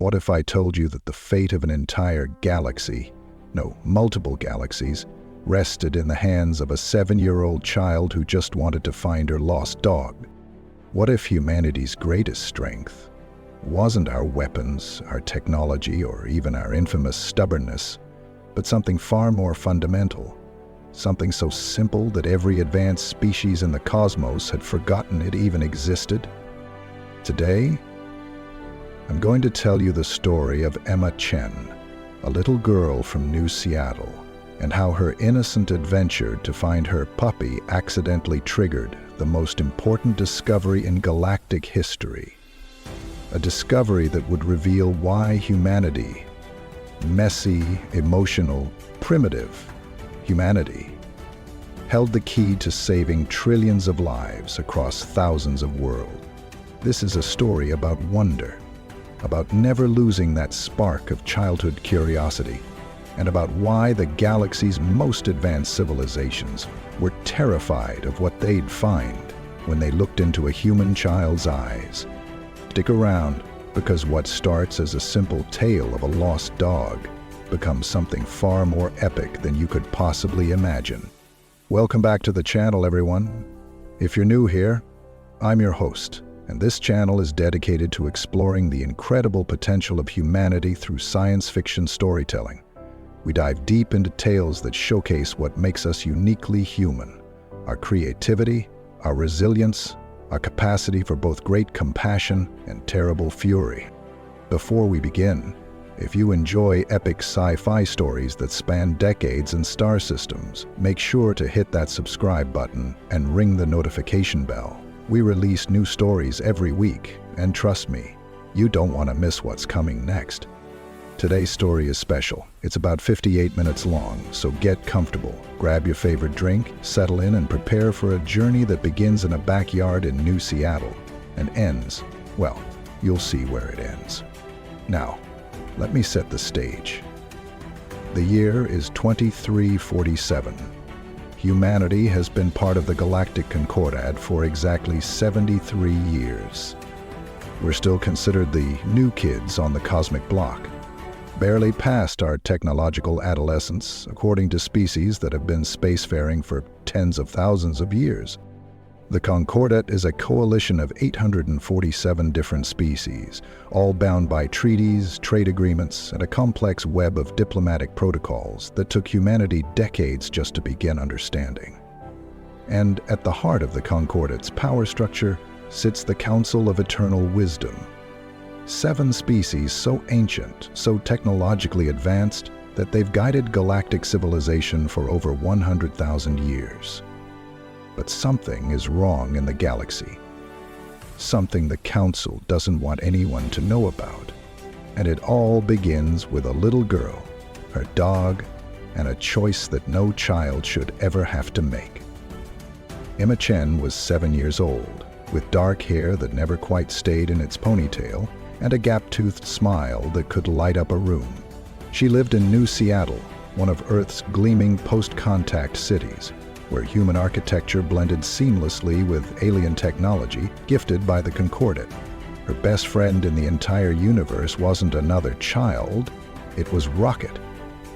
What if I told you that the fate of an entire galaxy, no, multiple galaxies, rested in the hands of a 7-year-old child who just wanted to find her lost dog? What if humanity's greatest strength wasn't our weapons, our technology, or even our infamous stubbornness, but something far more fundamental, something so simple that every advanced species in the cosmos had forgotten it even existed? Today, I'm going to tell you the story of Emma Chen, a little girl from New Seattle, and how her innocent adventure to find her puppy accidentally triggered the most important discovery in galactic history. A discovery that would reveal why humanity, messy, emotional, primitive humanity, held the key to saving trillions of lives across thousands of worlds. This is a story about wonder, about never losing that spark of childhood curiosity, and about why the galaxy's most advanced civilizations were terrified of what they'd find when they looked into a human child's eyes. Stick around, because what starts as a simple tale of a lost dog becomes something far more epic than you could possibly imagine. Welcome back to the channel, everyone. If you're new here, I'm your host, and this channel is dedicated to exploring the incredible potential of humanity through science fiction storytelling. We dive deep into tales that showcase what makes us uniquely human: our creativity, our resilience, our capacity for both great compassion and terrible fury. Before we begin, if you enjoy epic sci-fi stories that span decades and star systems, make sure to hit that subscribe button and ring the notification bell. We release new stories every week, and trust me, you don't want to miss what's coming next. Today's story is special. It's about 58 minutes long, so get comfortable, grab your favorite drink, settle in, and prepare for a journey that begins in a backyard in New Seattle and ends, well, you'll see where it ends. Now, let me set the stage. The year is 2347. Humanity has been part of the Galactic Concordat for exactly 73 years. We're still considered the new kids on the cosmic block, barely past our technological adolescence, according to species that have been spacefaring for tens of thousands of years. The Concordat is a coalition of 847 different species, all bound by treaties, trade agreements, and a complex web of diplomatic protocols that took humanity decades just to begin understanding. And at the heart of the Concordat's power structure sits the Council of Eternal Wisdom. 7 species so ancient, so technologically advanced, that they've guided galactic civilization for over 100,000 years. But something is wrong in the galaxy. Something the Council doesn't want anyone to know about. And it all begins with a little girl, her dog, and a choice that no child should ever have to make. Emma Chen was 7 years old, with dark hair that never quite stayed in its ponytail, and a gap-toothed smile that could light up a room. She lived in New Seattle, one of Earth's gleaming post-contact cities, where human architecture blended seamlessly with alien technology gifted by the Concordat. Her best friend in the entire universe wasn't another child, it was Rocket,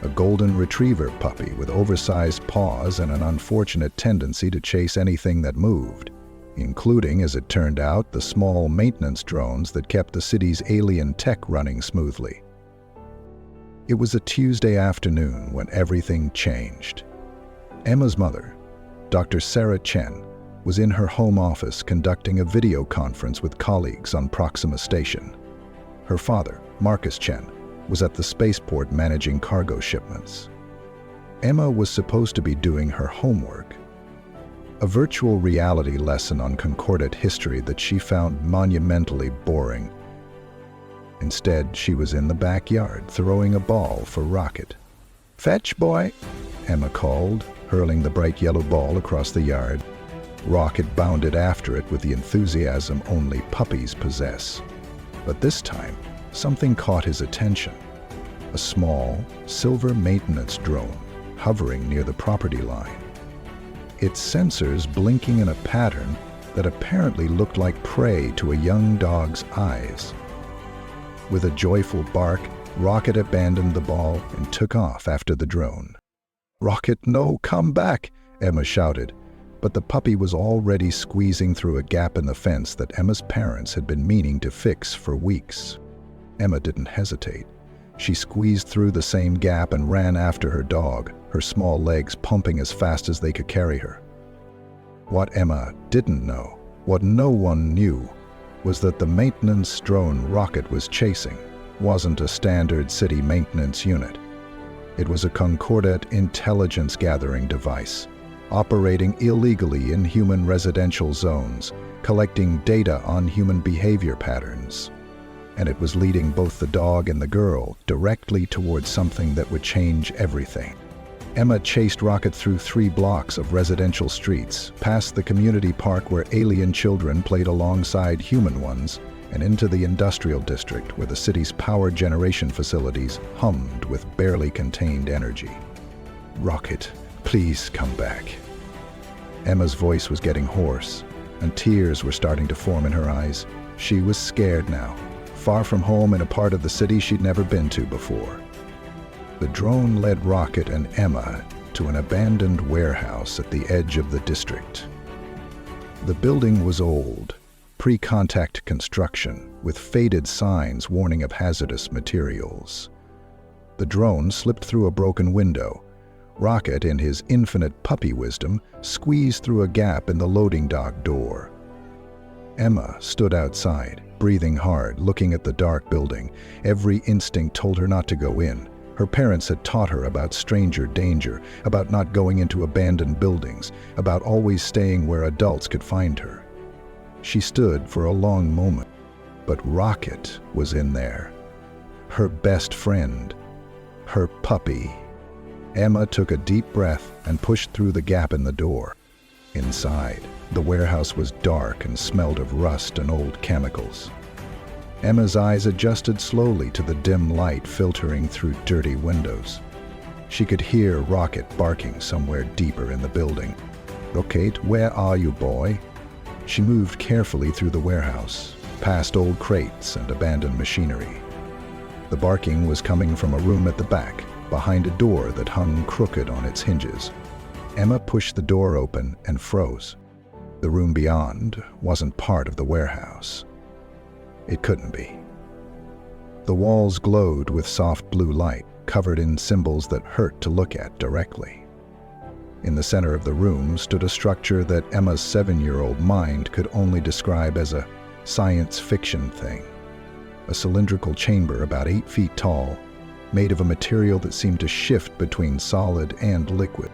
a golden retriever puppy with oversized paws and an unfortunate tendency to chase anything that moved, including, as it turned out, the small maintenance drones that kept the city's alien tech running smoothly. It was a Tuesday afternoon when everything changed. Emma's mother, Dr. Sarah Chen, was in her home office conducting a video conference with colleagues on Proxima Station. Her father, Marcus Chen, was at the spaceport managing cargo shipments. Emma was supposed to be doing her homework, a virtual reality lesson on Concordat history that she found monumentally boring. Instead, she was in the backyard throwing a ball for Rocket. "Fetch, boy," Emma called, hurling the bright yellow ball across the yard. Rocket bounded after it with the enthusiasm only puppies possess. But this time, something caught his attention. A small, silver maintenance drone hovering near the property line. Its sensors blinking in a pattern that apparently looked like prey to a young dog's eyes. With a joyful bark, Rocket abandoned the ball and took off after the drone. "Rocket, no, come back!" Emma shouted, but the puppy was already squeezing through a gap in the fence that Emma's parents had been meaning to fix for weeks. Emma didn't hesitate. She squeezed through the same gap and ran after her dog, her small legs pumping as fast as they could carry her. What Emma didn't know, what no one knew, was that the maintenance drone Rocket was chasing wasn't a standard city maintenance unit. It was a Concordat intelligence-gathering device, operating illegally in human residential zones, collecting data on human behavior patterns. And it was leading both the dog and the girl directly towards something that would change everything. Emma chased Rocket through 3 blocks of residential streets, past the community park where alien children played alongside human ones, and into the industrial district where the city's power generation facilities hummed with barely contained energy. "Rocket, please come back." Emma's voice was getting hoarse, and tears were starting to form in her eyes. She was scared now, far from home in a part of the city she'd never been to before. The drone led Rocket and Emma to an abandoned warehouse at the edge of the district. The building was old, pre-contact construction, with faded signs warning of hazardous materials. The drone slipped through a broken window. Rocket, in his infinite puppy wisdom, squeezed through a gap in the loading dock door. Emma stood outside, breathing hard, looking at the dark building. Every instinct told her not to go in. Her parents had taught her about stranger danger, about not going into abandoned buildings, about always staying where adults could find her. She stood for a long moment, but Rocket was in there. Her best friend. Her puppy. Emma took a deep breath and pushed through the gap in the door. Inside, the warehouse was dark and smelled of rust and old chemicals. Emma's eyes adjusted slowly to the dim light filtering through dirty windows. She could hear Rocket barking somewhere deeper in the building. "Rocket, where are you, boy?" She moved carefully through the warehouse, past old crates and abandoned machinery. The barking was coming from a room at the back, behind a door that hung crooked on its hinges. Emma pushed the door open and froze. The room beyond wasn't part of the warehouse. It couldn't be. The walls glowed with soft blue light, covered in symbols that hurt to look at directly. In the center of the room stood a structure that Emma's 7-year-old mind could only describe as a science fiction thing. A cylindrical chamber about 8 feet tall, made of a material that seemed to shift between solid and liquid.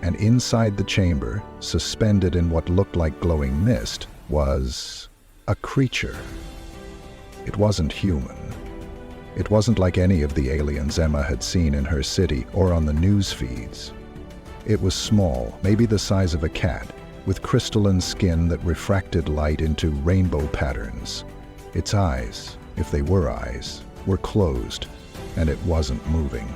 And inside the chamber, suspended in what looked like glowing mist, was a creature. It wasn't human. It wasn't like any of the aliens Emma had seen in her city or on the news feeds. It was small, maybe the size of a cat, with crystalline skin that refracted light into rainbow patterns. Its eyes, if they were eyes, were closed, and it wasn't moving.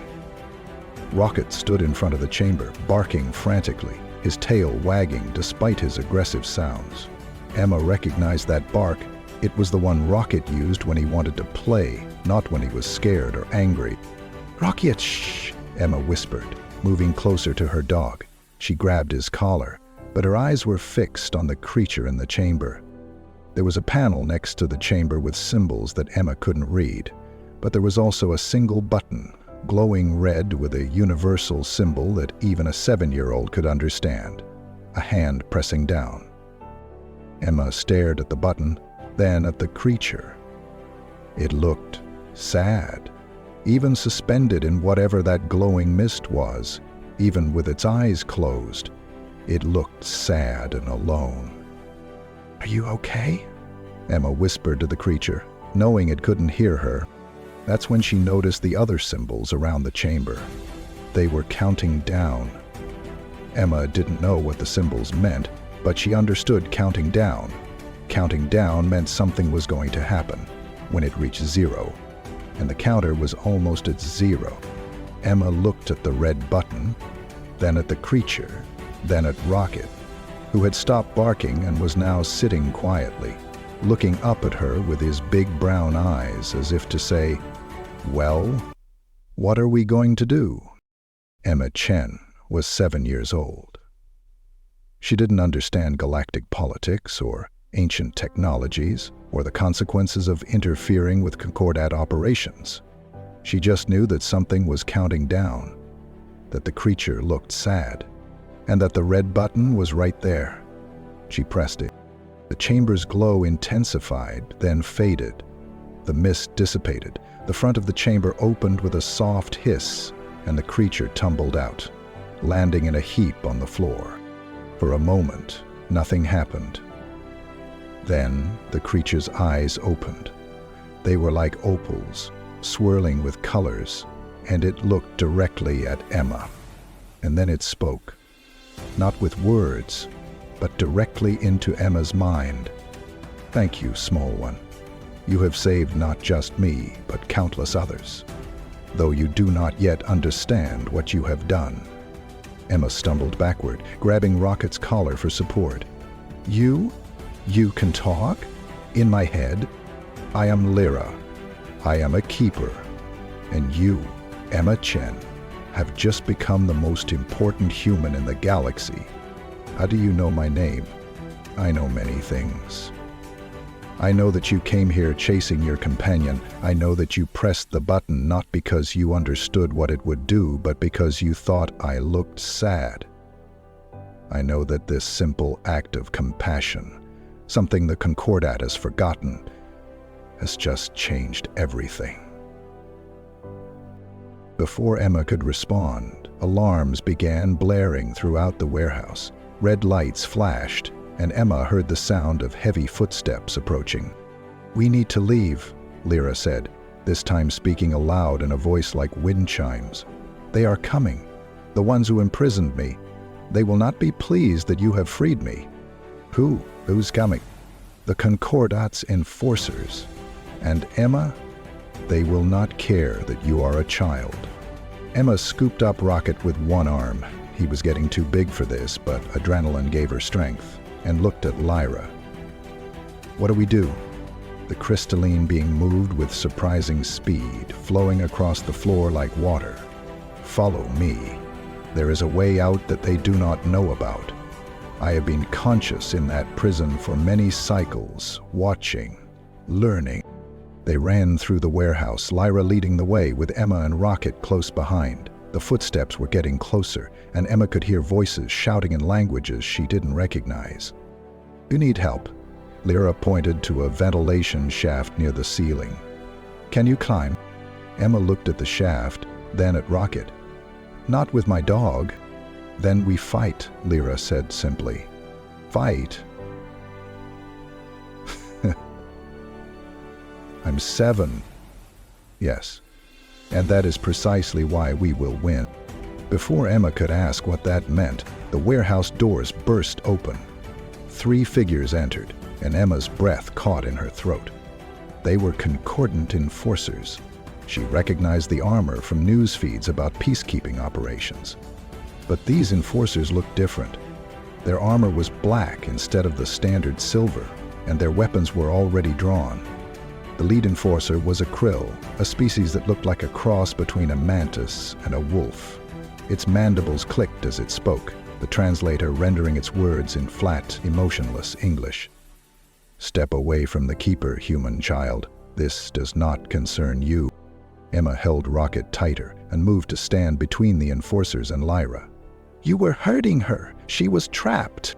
Rocket stood in front of the chamber, barking frantically, his tail wagging despite his aggressive sounds. Emma recognized that bark. It was the one Rocket used when he wanted to play, not when he was scared or angry. "Rocket, shh!" Emma whispered, moving closer to her dog. She grabbed his collar, but her eyes were fixed on the creature in the chamber. There was a panel next to the chamber with symbols that Emma couldn't read, but there was also a single button, glowing red with a universal symbol that even a 7-year-old could understand, a hand pressing down. Emma stared at the button, then at the creature. It looked sad, even suspended in whatever that glowing mist was, even with its eyes closed. It looked sad and alone. "Are you okay?" Emma whispered to the creature, knowing it couldn't hear her. That's when she noticed the other symbols around the chamber. They were counting down. Emma didn't know what the symbols meant, but she understood counting down. Counting down meant something was going to happen when it reached 0, and the counter was almost at 0. Emma looked at the red button, then at the creature, then at Rocket, who had stopped barking and was now sitting quietly. looking up at her with his big brown eyes as if to say, "Well, what are we going to do?" Emma Chen was 7 years old. She didn't understand galactic politics or ancient technologies or the consequences of interfering with Concordat operations. She just knew that something was counting down, that the creature looked sad, and that the red button was right there. She pressed it. The chamber's glow intensified, then faded. The mist dissipated. The front of the chamber opened with a soft hiss, and the creature tumbled out, landing in a heap on the floor. For a moment, nothing happened. Then the creature's eyes opened. They were like opals, swirling with colors, and it looked directly at Emma. And then it spoke, not with words, but directly into Emma's mind. "Thank you, small one. You have saved not just me, but countless others, though you do not yet understand what you have done." Emma stumbled backward, grabbing Rocket's collar for support. You can talk? In my head? I am Lyra. I am a keeper. And you, Emma Chen, have just become the most important human in the galaxy. How do you know my name? I know many things. I know that you came here chasing your companion. I know that you pressed the button not because you understood what it would do, but because you thought I looked sad. I know that this simple act of compassion, something the Concordat has forgotten, has just changed everything. Before Emma could respond, alarms began blaring throughout the warehouse. Red lights flashed, and Emma heard the sound of heavy footsteps approaching. "We need to leave," Lyra said, this time speaking aloud in a voice like wind chimes. "They are coming. The ones who imprisoned me. They will not be pleased that you have freed me." Who's coming?" "The Concordat's enforcers. And Emma, they will not care that you are a child." Emma scooped up Rocket with one arm. He was getting too big for this, but adrenaline gave her strength, and looked at Lyra. "What do we do?" The crystalline being moved with surprising speed, flowing across the floor like water. "Follow me. There is a way out that they do not know about. I have been conscious in that prison for many cycles, watching, learning." They ran through the warehouse, Lyra leading the way with Emma and Rocket close behind. The footsteps were getting closer, and Emma could hear voices shouting in languages she didn't recognize. "You need help." Lyra pointed to a ventilation shaft near the ceiling. "Can you climb?" Emma looked at the shaft, then at Rocket. "Not with my dog." "Then we fight," Lyra said simply. "Fight?" "I'm 7. Yes. And that is precisely why we will win." Before Emma could ask what that meant, the warehouse doors burst open. 3 figures entered, and Emma's breath caught in her throat. They were concordant enforcers. She recognized the armor from news feeds about peacekeeping operations. But these enforcers looked different. Their armor was black instead of the standard silver, and their weapons were already drawn. The lead enforcer was a krill, a species that looked like a cross between a mantis and a wolf. Its mandibles clicked as it spoke, the translator rendering its words in flat, emotionless English. "Step away from the Keeper, human child. This does not concern you." Emma held Rocket tighter and moved to stand between the enforcers and Lyra. "You were hurting her. She was trapped."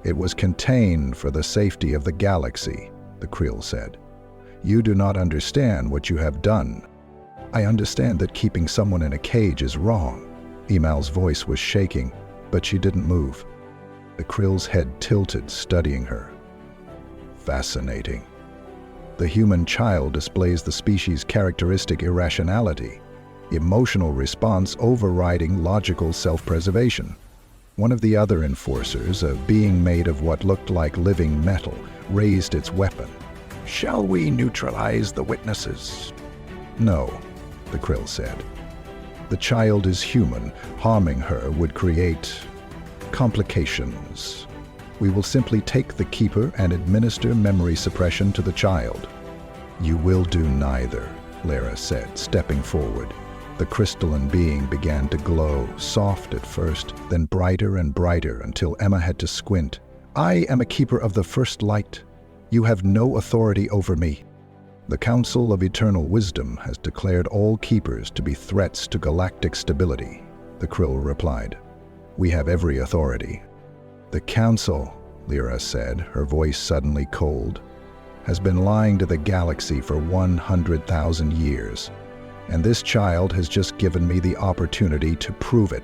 "It was contained for the safety of the galaxy," the krill said. "You do not understand what you have done." "I understand that keeping someone in a cage is wrong." Emal's voice was shaking, but she didn't move. The krill's head tilted, studying her. "Fascinating. The human child displays the species' characteristic irrationality, emotional response overriding logical self-preservation." One of the other enforcers, a being made of what looked like living metal, raised its weapon. "Shall we neutralize the witnesses?" "No," the krill said. "The child is human. Harming her would create complications." We will simply take the Keeper and administer memory suppression to the child." "You will do neither," Lyra said, stepping forward. The crystalline being began to glow, soft at first, then brighter and brighter until Emma had to squint. "I am a Keeper of the First Light. You have no authority over me." "The Council of Eternal Wisdom has declared all Keepers to be threats to galactic stability," the Krill replied. "We have every authority." "The Council," Lyra said, her voice suddenly cold, "has been lying to the galaxy for 100,000 years, and this child has just given me the opportunity to prove it."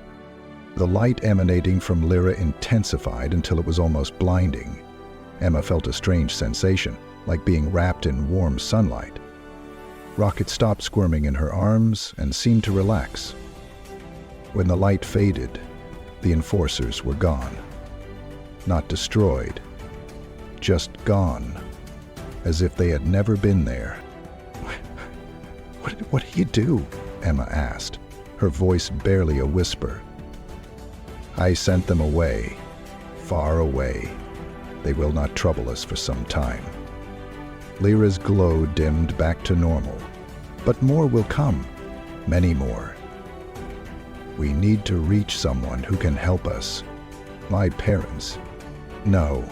The light emanating from Lyra intensified until it was almost blinding. Emma felt a strange sensation, like being wrapped in warm sunlight. Rocket stopped squirming in her arms and seemed to relax. When the light faded, the enforcers were gone. Not destroyed, just gone, as if they had never been there. What do you do?" Emma asked, her voice barely a whisper. "I sent them away, far away. They will not trouble us for some time." Lyra's glow dimmed back to normal. "But more will come, many more. We need to reach someone who can help us. My parents." "No,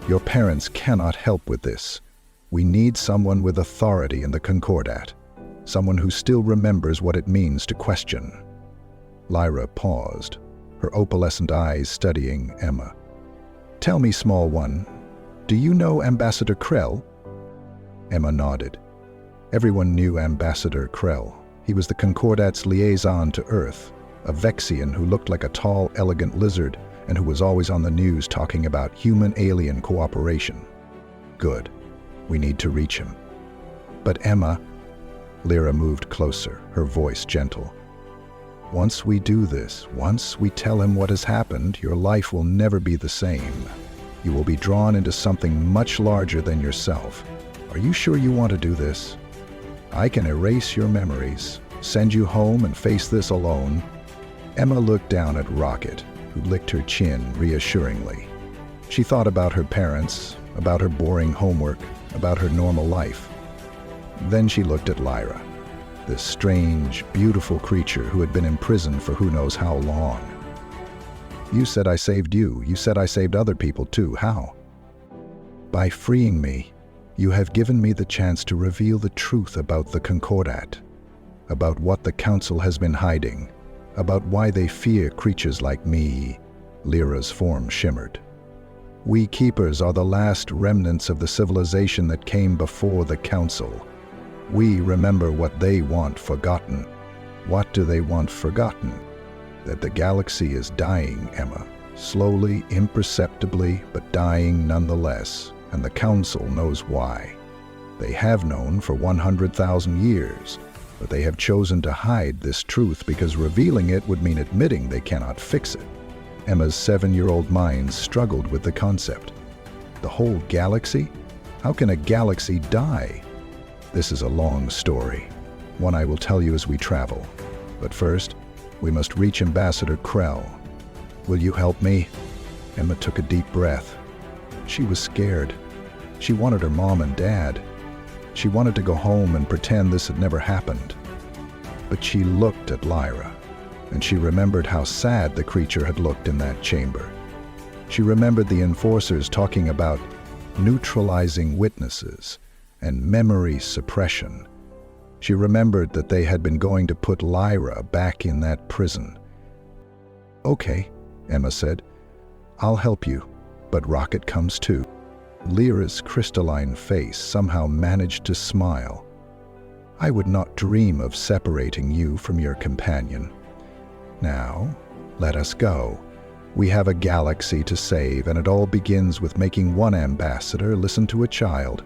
your parents cannot help with this. We need someone with authority in the Concordat. Someone who still remembers what it means to question." Lyra paused, her opalescent eyes studying Emma. "Tell me, small one, do you know Ambassador Krell?" Emma nodded. Everyone knew Ambassador Krell. He was the Concordat's liaison to Earth, a Vexian who looked like a tall, elegant lizard and who was always on the news talking about human-alien cooperation. "Good. We need to reach him." "But Emma..." Lyra moved closer, her voice gentle. "Once we do this, once we tell him what has happened, your life will never be the same. You will be drawn into something much larger than yourself. Are you sure you want to do this? I can erase your memories, send you home and face this alone." Emma looked down at Rocket, who licked her chin reassuringly. She thought about her parents, about her boring homework, about her normal life. Then she looked at Lyra, this strange, beautiful creature who had been imprisoned for who knows how long. "You said I saved you. You said I saved other people too. How?" "By freeing me, you have given me the chance to reveal the truth about the Concordat, about what the Council has been hiding, about why they fear creatures like me." Lyra's form shimmered. "We Keepers are the last remnants of the civilization that came before the Council. We remember what they want forgotten." "What do they want forgotten?" "That the galaxy is dying, Emma. Slowly, imperceptibly, but dying nonetheless, and the Council knows why. They have known for 100,000 years, but they have chosen to hide this truth because revealing it would mean admitting they cannot fix it." Emma's 7-year-old mind struggled with the concept. The whole galaxy? How can a galaxy die? This is a long story, one I will tell you as we travel. But first, we must reach Ambassador Krell. Will you help me? Emma took a deep breath. She was scared. She wanted her mom and dad. She wanted to go home and pretend this had never happened. But she looked at Lyra, and she remembered how sad the creature had looked in that chamber. She remembered the enforcers talking about neutralizing witnesses and memory suppression. She remembered that they had been going to put Lyra back in that prison. "Okay," Emma said. "I'll help you, but Rocket comes too." Lyra's crystalline face somehow managed to smile. "I would not dream of separating you from your companion. Now, let us go. We have a galaxy to save, and it all begins with making one ambassador listen to a child."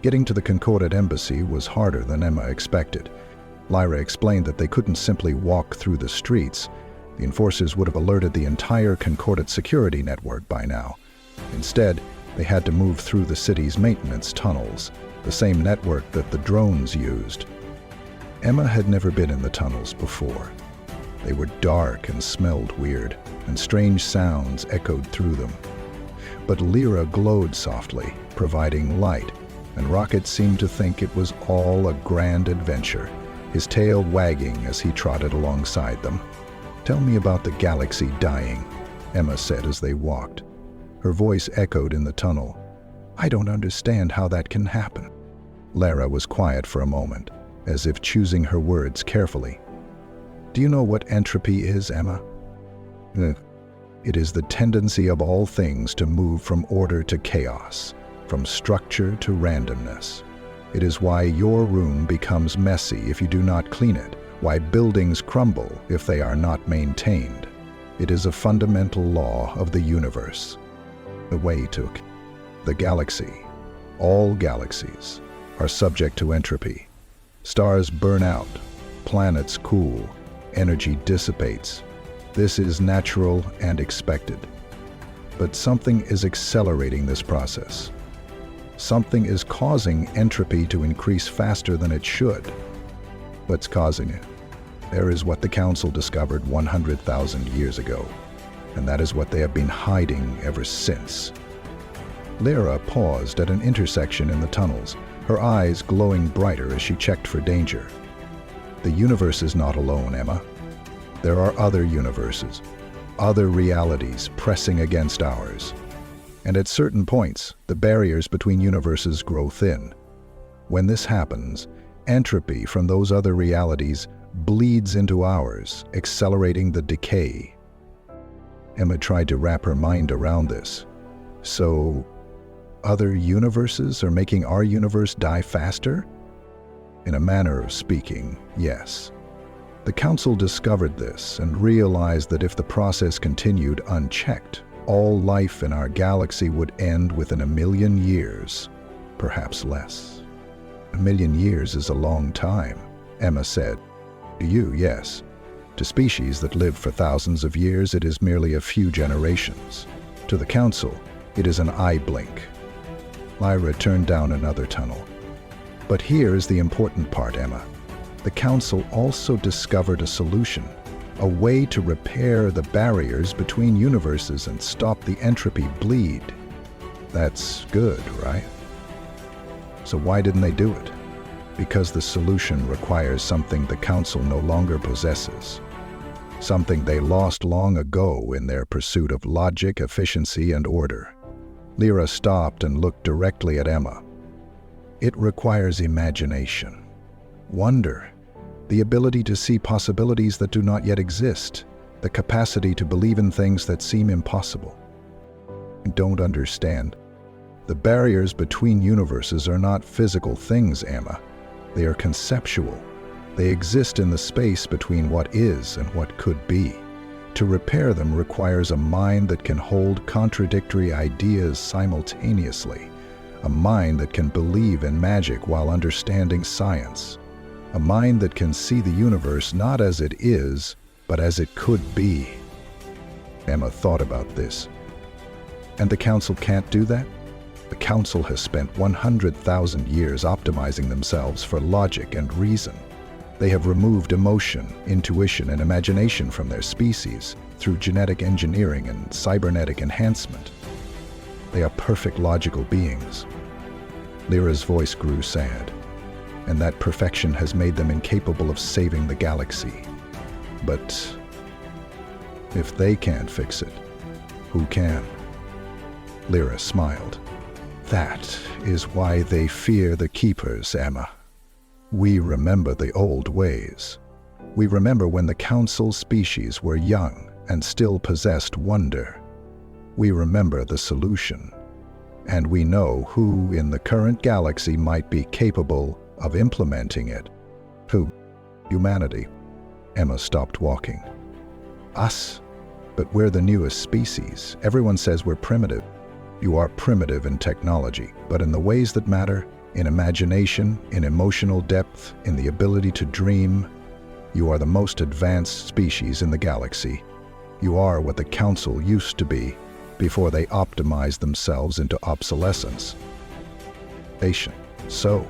Getting to the Concordat embassy was harder than Emma expected. Lyra explained that they couldn't simply walk through the streets. The enforcers would have alerted the entire Concordat security network by now. Instead, they had to move through the city's maintenance tunnels, the same network that the drones used. Emma had never been in the tunnels before. They were dark and smelled weird, and strange sounds echoed through them. But Lyra glowed softly, providing light, and Rocket seemed to think it was all a grand adventure, his tail wagging as he trotted alongside them. "Tell me about the galaxy dying," Emma said as they walked. Her voice echoed in the tunnel. "I don't understand how that can happen." Lyra was quiet for a moment, as if choosing her words carefully. "Do you know what entropy is, Emma?" It is the tendency of all things to move from order to chaos, from structure to randomness. It is why your room becomes messy if you do not clean it, why buildings crumble if they are not maintained. It is a fundamental law of the universe. Away took. The galaxy, all galaxies, are subject to entropy. Stars burn out, planets cool, energy dissipates. This is natural and expected. But something is accelerating this process. Something is causing entropy to increase faster than it should. What's causing it? There is what the Council discovered 100,000 years ago, and that is what they have been hiding ever since. Lyra paused at an intersection in the tunnels, her eyes glowing brighter as she checked for danger. The universe is not alone, Emma. There are other universes, other realities pressing against ours. And at certain points, the barriers between universes grow thin. When this happens, entropy from those other realities bleeds into ours, accelerating the decay. Emma tried to wrap her mind around this. So, other universes are making our universe die faster? In a manner of speaking, yes. The Council discovered this and realized that if the process continued unchecked, all life in our galaxy would end within 1,000,000 years, perhaps less. 1,000,000 years is a long time, Emma said. To you, yes. To species that live for thousands of years, it is merely a few generations. To the Council, it is an eye blink. Lyra turned down another tunnel. But here is the important part, Emma. The Council also discovered a solution, a way to repair the barriers between universes and stop the entropy bleed. That's good, right? So why didn't they do it? Because the solution requires something the Council no longer possesses. Something they lost long ago in their pursuit of logic, efficiency, and order. Lyra stopped and looked directly at Emma. It requires imagination, wonder, the ability to see possibilities that do not yet exist, the capacity to believe in things that seem impossible. Don't understand. The barriers between universes are not physical things, Emma. They are conceptual. They exist in the space between what is and what could be. To repair them requires a mind that can hold contradictory ideas simultaneously, a mind that can believe in magic while understanding science, a mind that can see the universe not as it is, but as it could be. Emma thought about this. And the Council can't do that? The Council has spent 100,000 years optimizing themselves for logic and reason. They have removed emotion, intuition, and imagination from their species through genetic engineering and cybernetic enhancement. They are perfect logical beings. Lyra's voice grew sad, and that perfection has made them incapable of saving the galaxy. But if they can't fix it, who can? Lyra smiled. That is why they fear the Keepers, Emma. We remember the old ways. We remember when the Council species were young and still possessed wonder. We remember the solution, and we know who in the current galaxy might be capable of implementing it. Who? Humanity. Emma stopped walking. Us? But we're the newest species. Everyone says we're primitive. You are primitive in technology, but in the ways that matter, in imagination, in emotional depth, in the ability to dream, you are the most advanced species in the galaxy. You are what the Council used to be before they optimized themselves into obsolescence. Patient. So,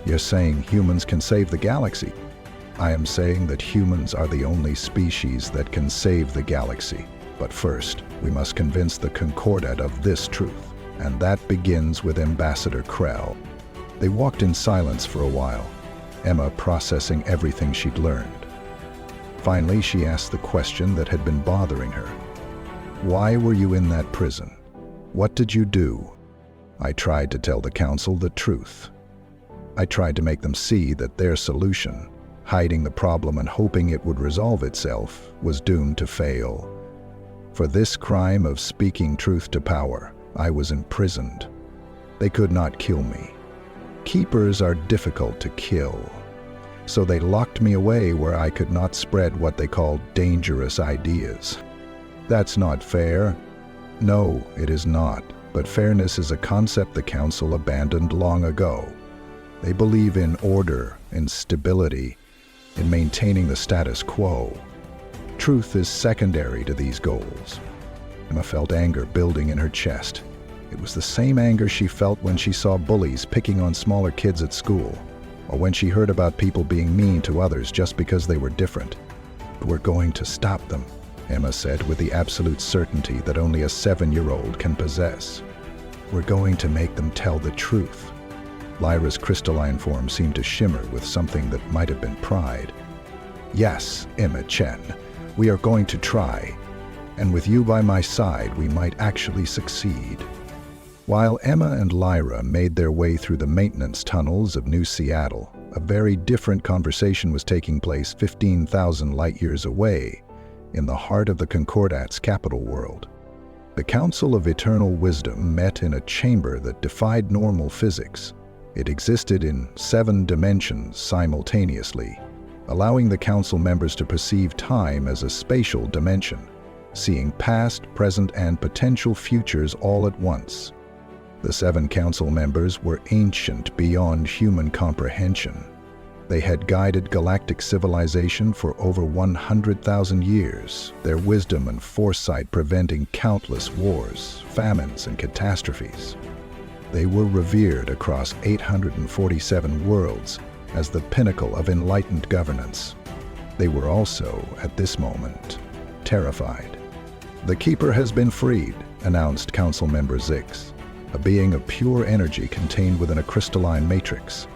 you're saying humans can save the galaxy? I am saying that humans are the only species that can save the galaxy. But first, we must convince the Concordat of this truth, and that begins with Ambassador Krell. They walked in silence for a while, Emma processing everything she'd learned. Finally, she asked the question that had been bothering her. Why were you in that prison? What did you do? I tried to tell the council the truth. I tried to make them see that their solution, hiding the problem and hoping it would resolve itself, was doomed to fail. For this crime of speaking truth to power, I was imprisoned. They could not kill me. Keepers are difficult to kill. So they locked me away where I could not spread what they call dangerous ideas. That's not fair. No, it is not. But fairness is a concept the council abandoned long ago. They believe in order, in stability, in maintaining the status quo. Truth is secondary to these goals. Emma felt anger building in her chest. It was the same anger she felt when she saw bullies picking on smaller kids at school, or when she heard about people being mean to others just because they were different. We're going to stop them, Emma said with the absolute certainty that only a 7-year-old can possess. We're going to make them tell the truth. Lyra's crystalline form seemed to shimmer with something that might have been pride. Yes, Emma Chen, we are going to try. And with you by my side, we might actually succeed. While Emma and Lyra made their way through the maintenance tunnels of New Seattle, a very different conversation was taking place 15,000 light-years away, in the heart of the Concordat's capital world. The Council of Eternal Wisdom met in a chamber that defied normal physics. It existed in 7 dimensions simultaneously, allowing the council members to perceive time as a spatial dimension, seeing past, present, and potential futures all at once. The 7 council members were ancient beyond human comprehension. They had guided galactic civilization for over 100,000 years, their wisdom and foresight preventing countless wars, famines, and catastrophes. They were revered across 847 worlds as the pinnacle of enlightened governance. They were also, at this moment, terrified. The Keeper has been freed, announced Council Member Zix, a being of pure energy contained within a crystalline matrix.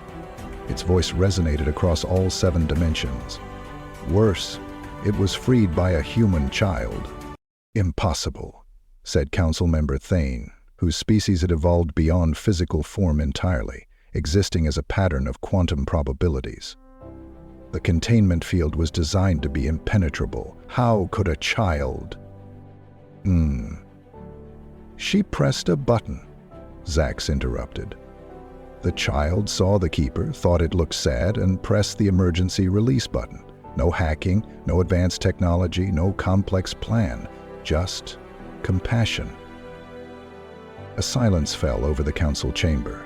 Its voice resonated across all 7 dimensions. Worse, it was freed by a human child. Impossible, said Council Member Thane, whose species had evolved beyond physical form entirely, existing as a pattern of quantum probabilities. The containment field was designed to be impenetrable. How could a child? She pressed a button, Zax interrupted. The child saw the Keeper, thought it looked sad, and pressed the emergency release button. No hacking, no advanced technology, no complex plan, just compassion. A silence fell over the council chamber.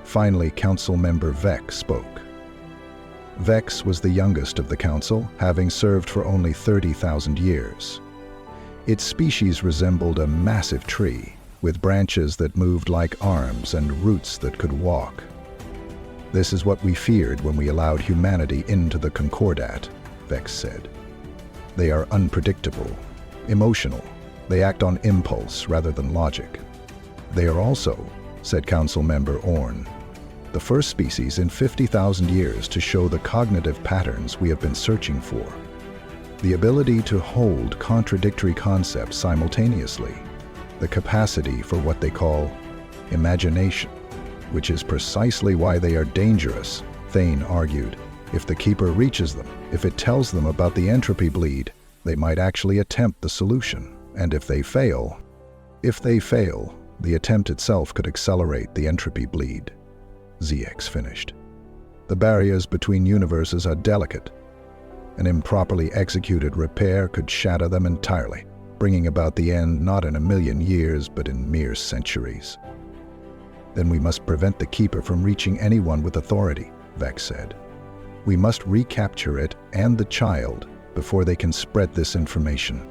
Finally, Council Member Vex spoke. Vex was the youngest of the council, having served for only 30,000 years. Its species resembled a massive tree, with branches that moved like arms and roots that could walk. This is what we feared when we allowed humanity into the Concordat, Vex said. They are unpredictable, emotional. They act on impulse rather than logic. They are also, said Council Member Orn, the first species in 50,000 years to show the cognitive patterns we have been searching for. The ability to hold contradictory concepts simultaneously. The capacity for what they call imagination, which is precisely why they are dangerous, Thane argued. If the Keeper reaches them, if it tells them about the entropy bleed, they might actually attempt the solution. And if they fail, the attempt itself could accelerate the entropy bleed. ZX finished. The barriers between universes are delicate. An improperly executed repair could shatter them entirely, bringing about the end not in 1,000,000 years, but in mere centuries. Then we must prevent the Keeper from reaching anyone with authority, Vex said. We must recapture it and the child before they can spread this information.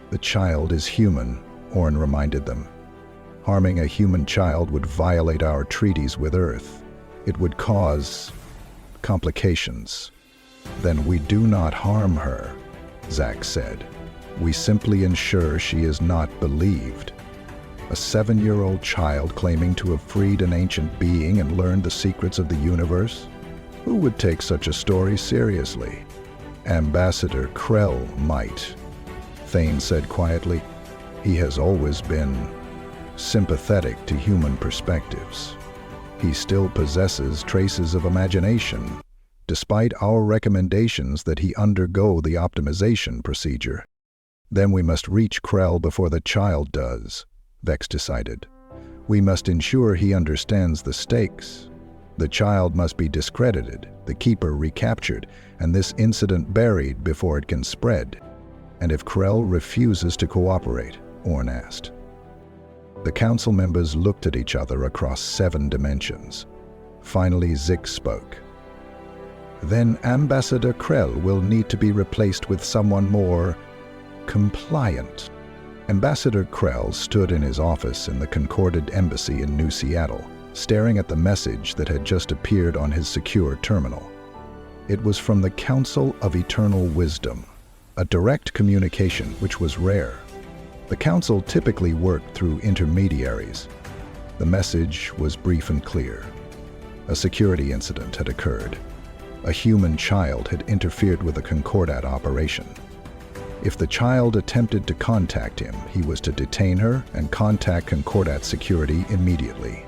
The child is human, Orn reminded them. Harming a human child would violate our treaties with Earth. It would cause complications. Then we do not harm her, Zack said. We simply ensure she is not believed. A 7-year-old child claiming to have freed an ancient being and learned the secrets of the universe? Who would take such a story seriously? Ambassador Krell might, Thane said quietly. He has always been sympathetic to human perspectives. He still possesses traces of imagination, despite our recommendations that he undergo the optimization procedure. Then we must reach Krell before the child does, Vex decided. We must ensure he understands the stakes. The child must be discredited, the Keeper recaptured, and this incident buried before it can spread. And if Krell refuses to cooperate, Orn asked. The council members looked at each other across 7 dimensions. Finally, Zik spoke. Then Ambassador Krell will need to be replaced with someone more compliant. Ambassador Krell stood in his office in the Concorded Embassy in New Seattle, staring at the message that had just appeared on his secure terminal. It was from the Council of Eternal Wisdom, a direct communication which was rare. The Council typically worked through intermediaries. The message was brief and clear. A security incident had occurred. A human child had interfered with a Concordat operation. If the child attempted to contact him, he was to detain her and contact Concordat security immediately.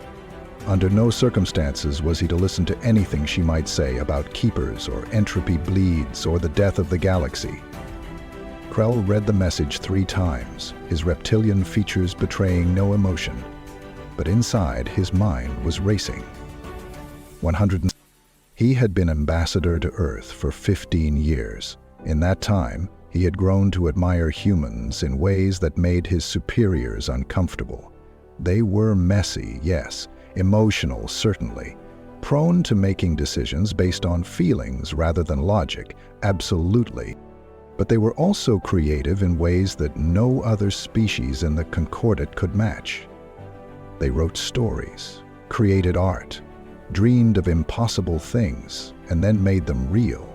Under no circumstances was he to listen to anything she might say about keepers or entropy bleeds or the death of the galaxy. Krell read the message 3 times, his reptilian features betraying no emotion. But inside, his mind was racing. He had been ambassador to Earth for 15 years. In that time, he had grown to admire humans in ways that made his superiors uncomfortable. They were messy, yes, emotional, certainly, prone to making decisions based on feelings rather than logic, absolutely. But they were also creative in ways that no other species in the Concordat could match. They wrote stories, created art, dreamed of impossible things, and then made them real.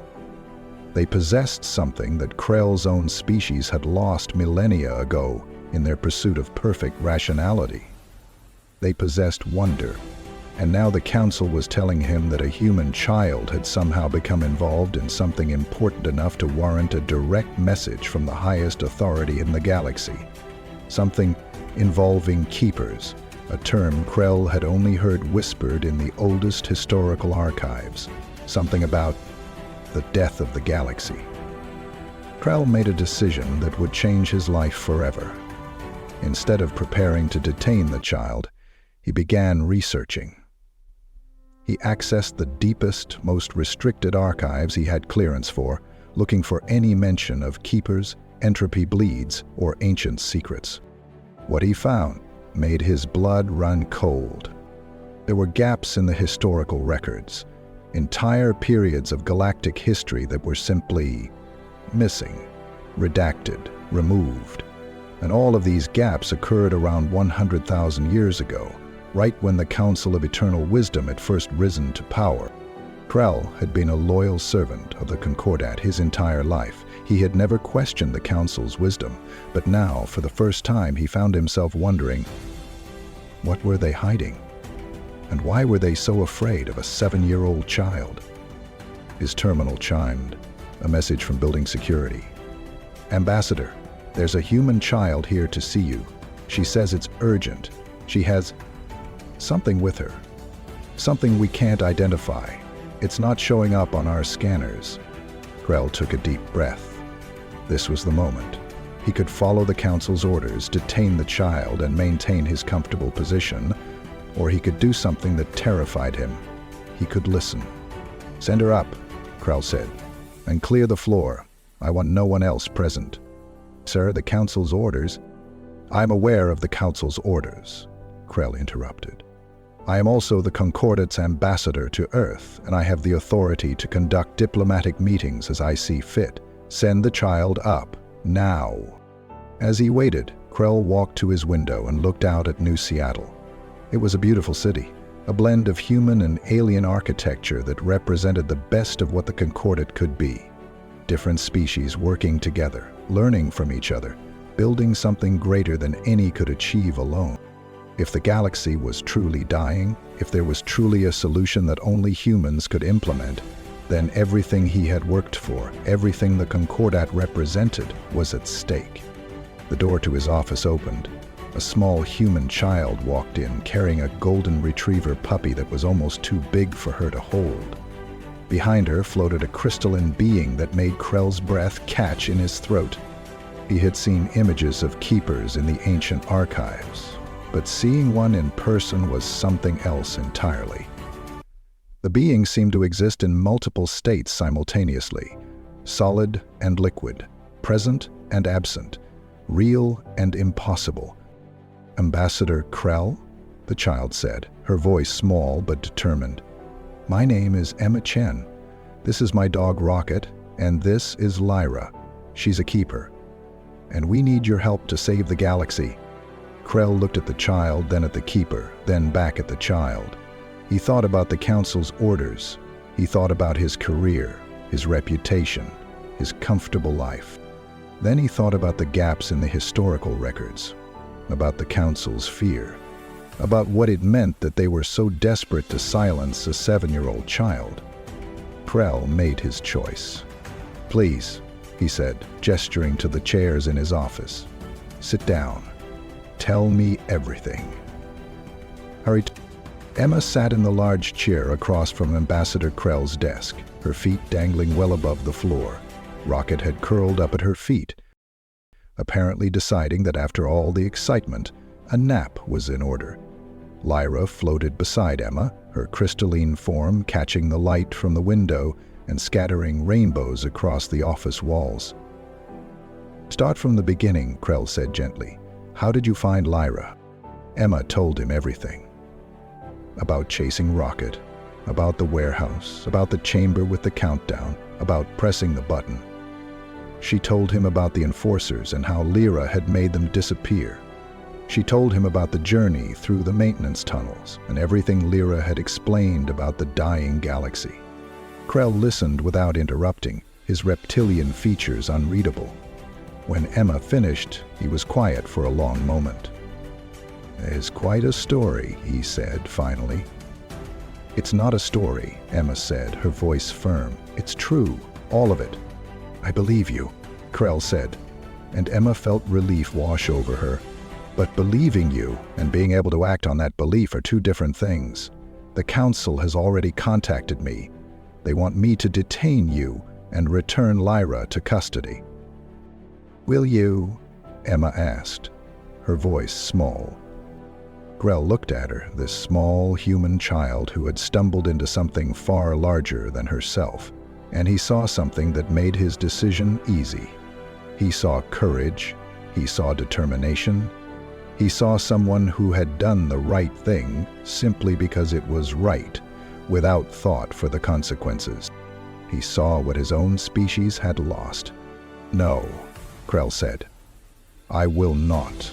They possessed something that Krell's own species had lost millennia ago in their pursuit of perfect rationality. They possessed wonder, and now the Council was telling him that a human child had somehow become involved in something important enough to warrant a direct message from the highest authority in the galaxy. Something involving keepers, a term Krell had only heard whispered in the oldest historical archives. Something about the death of the galaxy. Krell made a decision that would change his life forever. Instead of preparing to detain the child, he began researching. He accessed the deepest, most restricted archives he had clearance for, looking for any mention of keepers, entropy bleeds, or ancient secrets. What he found made his blood run cold. There were gaps in the historical records, entire periods of galactic history that were simply missing, redacted, removed. And all of these gaps occurred around 100,000 years ago, right when the Council of Eternal Wisdom had first risen to power. Krell had been a loyal servant of the Concordat his entire life. He had never questioned the Council's wisdom, but now, for the first time, he found himself wondering, what were they hiding? And why were they so afraid of a 7-year-old child? His terminal chimed, a message from building security. Ambassador, there's a human child here to see you. She says it's urgent. She has something with her. Something we can't identify. It's not showing up on our scanners. Krell took a deep breath. This was the moment. He could follow the Council's orders, detain the child, and maintain his comfortable position, or he could do something that terrified him. He could listen. Send her up, Krell said, and clear the floor. I want no one else present. Sir, the Council's orders. I'm aware of the Council's orders, Krell interrupted. I am also the Concordat's ambassador to Earth, and I have the authority to conduct diplomatic meetings as I see fit. Send the child up, now. As he waited, Krell walked to his window and looked out at New Seattle. It was a beautiful city, a blend of human and alien architecture that represented the best of what the Concordat could be. different species working together, learning from each other, building something greater than any could achieve alone. If the galaxy was truly dying, if there was truly a solution that only humans could implement, then everything he had worked for, everything the Concordat represented, was at stake. The door to his office opened. A small human child walked in, carrying a golden retriever puppy that was almost too big for her to hold. Behind her floated a crystalline being that made Krell's breath catch in his throat. He had seen images of keepers in the ancient archives, but seeing one in person was something else entirely. The being seemed to exist in multiple states simultaneously, solid and liquid, present and absent, real and impossible. "Ambassador Krell?" the child said, her voice small but determined. "My name is Emma Chen. This is my dog Rocket, and this is Lyra. She's a keeper. And we need your help to save the galaxy." Krell looked at the child, then at the keeper, then back at the child. He thought about the council's orders. He thought about his career, his reputation, his comfortable life. Then he thought about the gaps in the historical records, about the council's fear, about what it meant that they were so desperate to silence a 7-year-old child. Krell made his choice. "Please," he said, gesturing to the chairs in his office. "Sit down. Tell me everything." Hurry. Emma sat in the large chair across from Ambassador Krell's desk, her feet dangling well above the floor. Rocket had curled up at her feet, apparently deciding that after all the excitement, a nap was in order. Lyra floated beside Emma, her crystalline form catching the light from the window and scattering rainbows across the office walls. "Start from the beginning," Krell said gently. "How did you find Lyra?" Emma told him everything. About chasing Rocket, about the warehouse, about the chamber with the countdown, about pressing the button. She told him about the enforcers and how Lyra had made them disappear. She told him about the journey through the maintenance tunnels and everything Lyra had explained about the dying galaxy. Krell listened without interrupting, his reptilian features unreadable. When Emma finished, he was quiet for a long moment. "It's quite a story," he said finally. "It's not a story," Emma said, her voice firm. "It's true, all of it." "I believe you," Krell said, and Emma felt relief wash over her. "But believing you and being able to act on that belief are two different things. The Council has already contacted me. They want me to detain you and return Lyra to custody." "Will you?" Emma asked, her voice small. Krell looked at her, this small human child who had stumbled into something far larger than herself, and he saw something that made his decision easy. He saw courage, he saw determination, he saw someone who had done the right thing simply because it was right, without thought for the consequences. He saw what his own species had lost. "No," Krell said. "I will not.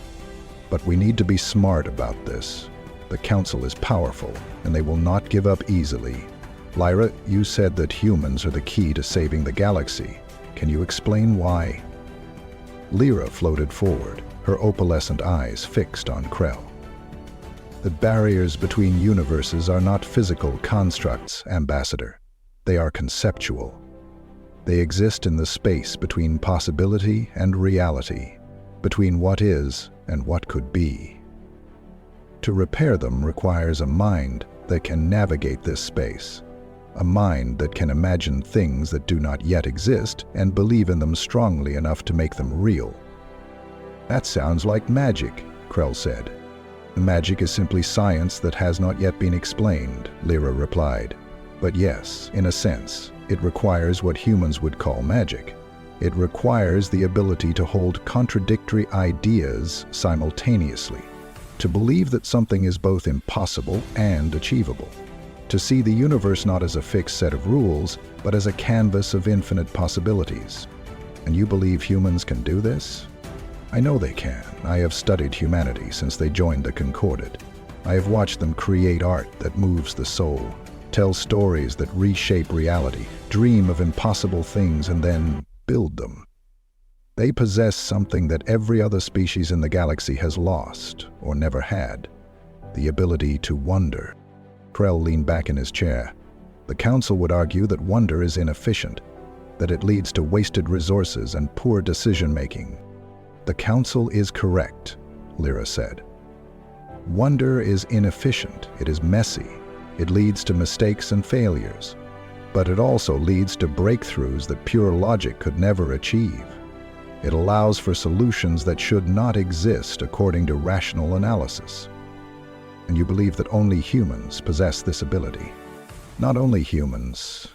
But we need to be smart about this. The Council is powerful, and they will not give up easily. Lyra, you said that humans are the key to saving the galaxy. Can you explain why?" Lyra floated forward, her opalescent eyes fixed on Krell. "The barriers between universes are not physical constructs, Ambassador. They are conceptual. They exist in the space between possibility and reality, between what is and what could be. To repair them requires a mind that can navigate this space, a mind that can imagine things that do not yet exist and believe in them strongly enough to make them real." "That sounds like magic," Krell said. "Magic is simply science that has not yet been explained," Lyra replied. "But yes, in a sense, it requires what humans would call magic. It requires the ability to hold contradictory ideas simultaneously, to believe that something is both impossible and achievable, to see the universe not as a fixed set of rules, but as a canvas of infinite possibilities. And you believe humans can do this?" "I know they can. I have studied humanity since they joined the Concordat. I have watched them create art that moves the soul. tell stories that reshape reality, dream of impossible things, and then build them. They possess something that every other species in the galaxy has lost or never had: the ability to wonder. Krell leaned back in his chair. The Council would argue that wonder is inefficient, that it leads to wasted resources and poor decision-making. The Council is correct, Lyra said. Wonder is inefficient, it is messy, it leads to mistakes and failures, but it also leads to breakthroughs that pure logic could never achieve. It allows for solutions that should not exist according to rational analysis. And you believe that only humans possess this ability. Not only humans,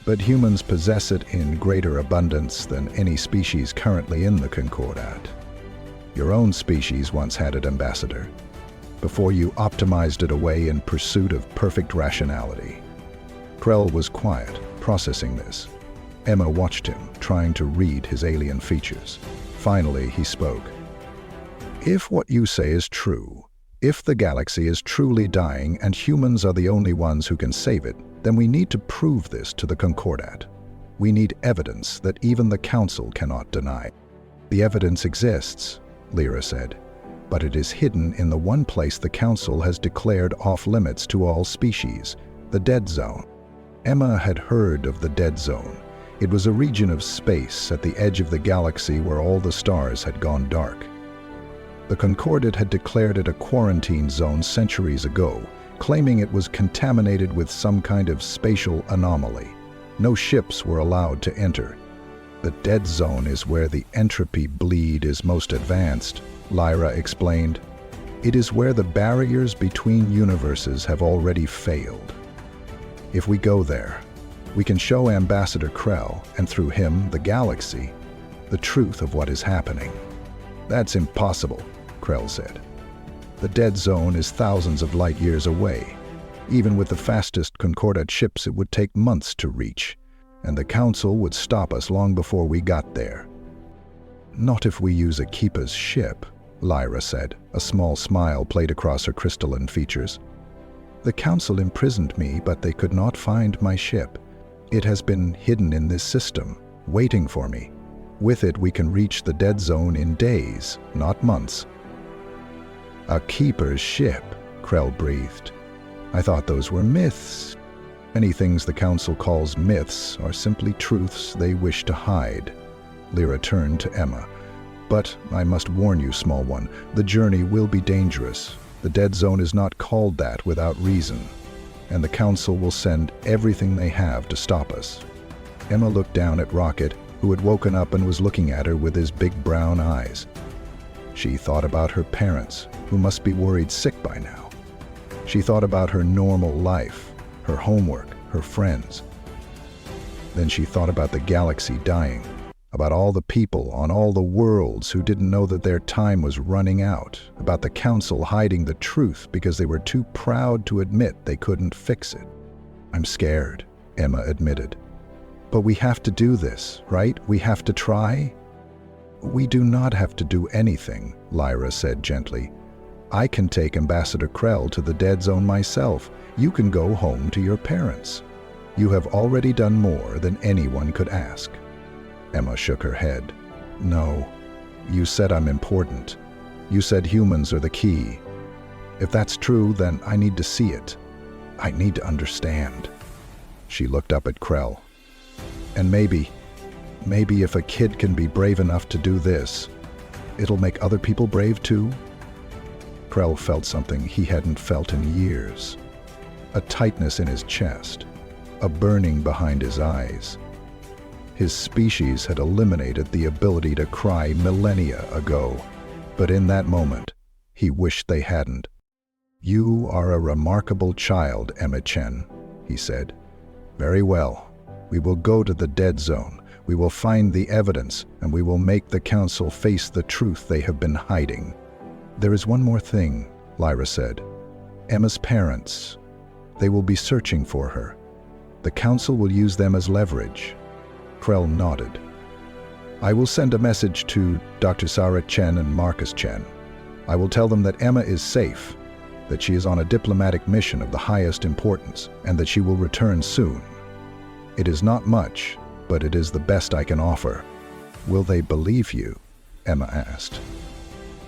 but humans possess it in greater abundance than any species currently in the Concordat. Your own species once had it, Ambassador, before you optimized it away in pursuit of perfect rationality. Krell was quiet, processing this. Emma watched him, trying to read his alien features. Finally, he spoke. If what you say is true, if the galaxy is truly dying and humans are the only ones who can save it, then we need to prove this to the Concordat. We need evidence that even the Council cannot deny. The evidence exists, Lyra said, but it is hidden in the one place the Council has declared off-limits to all species, the Dead Zone. Emma had heard of the Dead Zone. It was a region of space at the edge of the galaxy where all the stars had gone dark. The Concordat had declared it a quarantine zone centuries ago, claiming it was contaminated with some kind of spatial anomaly. No ships were allowed to enter. The Dead Zone is where the entropy bleed is most advanced, Lyra explained. It is where the barriers between universes have already failed. If we go there, we can show Ambassador Krell, and through him, the galaxy, the truth of what is happening. That's impossible, Krell said. The Dead Zone is thousands of light years away. Even with the fastest Concordat ships, it would take months to reach, and the Council would stop us long before we got there. Not if we use a Keeper's ship, Lyra said. A small smile played across her crystalline features. The Council imprisoned me, but they could not find my ship. It has been hidden in this system, waiting for me. With it, we can reach the Dead Zone in days, not months. A Keeper's ship, Krell breathed. I thought those were myths. Many things the Council calls myths are simply truths they wish to hide. Lyra turned to Emma. But I must warn you, small one, the journey will be dangerous. The Dead Zone is not called that without reason, and the Council will send everything they have to stop us. Emma looked down at Rocket, who had woken up and was looking at her with his big brown eyes. She thought about her parents, who must be worried sick by now. She thought about her normal life, her homework, her friends. Then she thought about the galaxy dying, about all the people on all the worlds who didn't know that their time was running out, about the Council hiding the truth because they were too proud to admit they couldn't fix it. I'm scared, Emma admitted. But we have to do this, right? We have to try? We do not have to do anything, Lyra said gently. I can take Ambassador Krell to the Dead Zone myself. You can go home to your parents. You have already done more than anyone could ask. Emma shook her head. No, you said I'm important. You said humans are the key. If that's true, then I need to see it. I need to understand. She looked up at Krell. And maybe if a kid can be brave enough to do this, it'll make other people brave too? Krell felt something he hadn't felt in years. A tightness in his chest, a burning behind his eyes. His species had eliminated the ability to cry millennia ago, but in that moment, he wished they hadn't. You are a remarkable child, Emma Chen, he said. Very well. We will go to the Dead Zone. We will find the evidence, and we will make the Council face the truth they have been hiding. There is one more thing, Lyra said. Emma's parents. They will be searching for her. The Council will use them as leverage. Krell nodded. I will send a message to Dr. Sarah Chen and Marcus Chen. I will tell them that Emma is safe, that she is on a diplomatic mission of the highest importance and that she will return soon. It is not much, but it is the best I can offer. Will they believe you? Emma asked.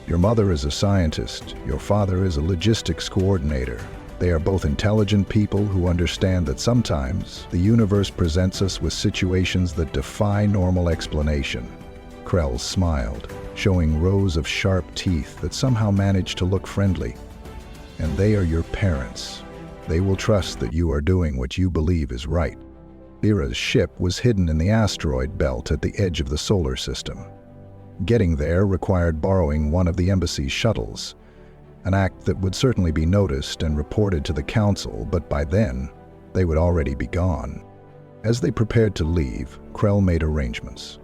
Your mother is a scientist. Your father is a logistics coordinator. They are both intelligent people who understand that sometimes the universe presents us with situations that defy normal explanation. Krell smiled, showing rows of sharp teeth that somehow managed to look friendly. And they are your parents. They will trust that you are doing what you believe is right. Lyra's ship was hidden in the asteroid belt at the edge of the solar system. Getting there required borrowing one of the embassy's shuttles, an act that would certainly be noticed and reported to the council, but by then, they would already be gone. As they prepared to leave, Krell made arrangements.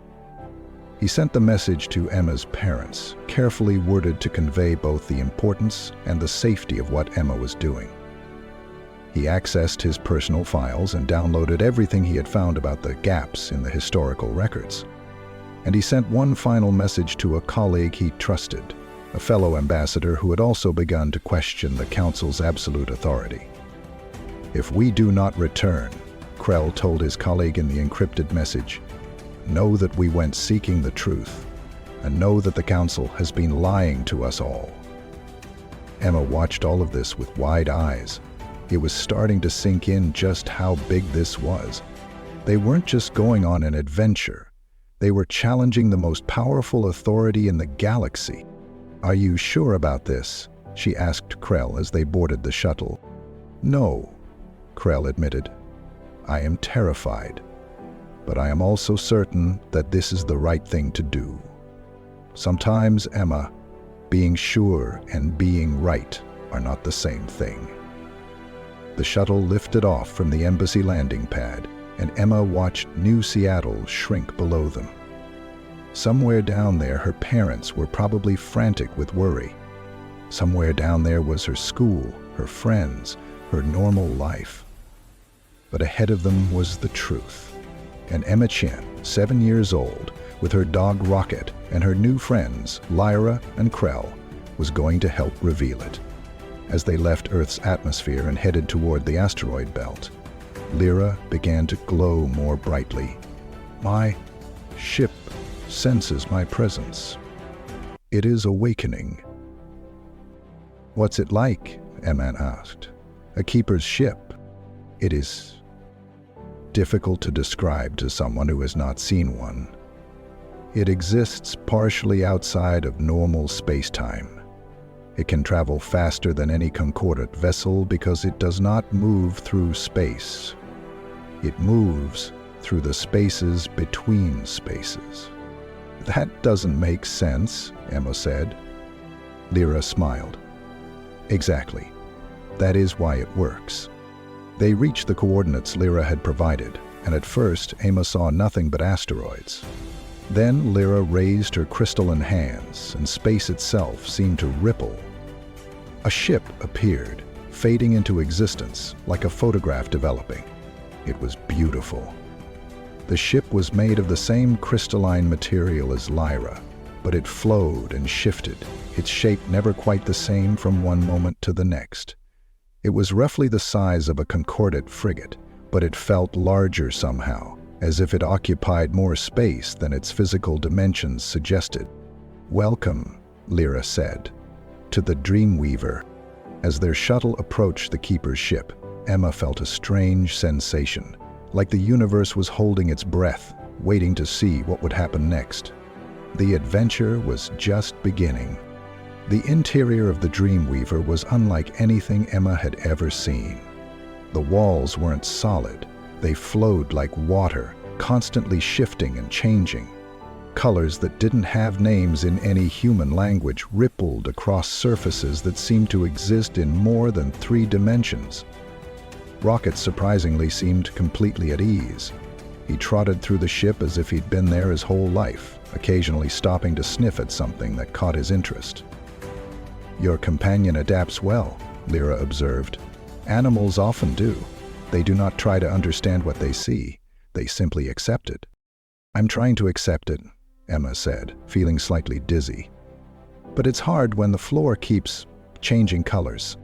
He sent the message to Emma's parents, carefully worded to convey both the importance and the safety of what Emma was doing. He accessed his personal files and downloaded everything he had found about the gaps in the historical records. And he sent one final message to a colleague he trusted, a fellow ambassador who had also begun to question the council's absolute authority. If we do not return, Krell told his colleague in the encrypted message, know that we went seeking the truth, and know that the council has been lying to us all. Emma watched all of this with wide eyes. It was starting to sink in just how big this was. They weren't just going on an adventure. They were challenging the most powerful authority in the galaxy. Are you sure about this? She asked Krell as they boarded the shuttle. No, Krell admitted. I am terrified. But I am also certain that this is the right thing to do. Sometimes, Emma, being sure and being right are not the same thing. The shuttle lifted off from the embassy landing pad, and Emma watched New Seattle shrink below them. Somewhere down there, her parents were probably frantic with worry. Somewhere down there was her school, her friends, her normal life. But ahead of them was the truth. And Emma Chen, 7 years old, with her dog Rocket and her new friends, Lyra and Krell, was going to help reveal it. As they left Earth's atmosphere and headed toward the asteroid belt, Lyra began to glow more brightly. My ship senses my presence. It is awakening. What's it like? Emma asked. A keeper's ship. It is difficult to describe to someone who has not seen one. It exists partially outside of normal space-time. It can travel faster than any concordant vessel because it does not move through space. It moves through the spaces between spaces. That doesn't make sense, Emma said. Lyra smiled. Exactly. That is why it works. They reached the coordinates Lyra had provided, and at first Emma saw nothing but asteroids. Then Lyra raised her crystalline hands, and space itself seemed to ripple. A ship appeared, fading into existence like a photograph developing. It was beautiful. The ship was made of the same crystalline material as Lyra, but it flowed and shifted, its shape never quite the same from one moment to the next. It was roughly the size of a concordant frigate, but it felt larger somehow, as if it occupied more space than its physical dimensions suggested. Welcome, Lyra said, to the Dreamweaver. As their shuttle approached the Keeper's ship, Emma felt a strange sensation, like the universe was holding its breath, waiting to see what would happen next. The adventure was just beginning. The interior of the Dreamweaver was unlike anything Emma had ever seen. The walls weren't solid. They flowed like water, constantly shifting and changing. Colors that didn't have names in any human language rippled across surfaces that seemed to exist in more than 3 dimensions. Rocket surprisingly seemed completely at ease. He trotted through the ship as if he'd been there his whole life, occasionally stopping to sniff at something that caught his interest. Your companion adapts well, Lyra observed. Animals often do. They do not try to understand what they see. They simply accept it. I'm trying to accept it, Emma said, feeling slightly dizzy. But it's hard when the floor keeps changing colors.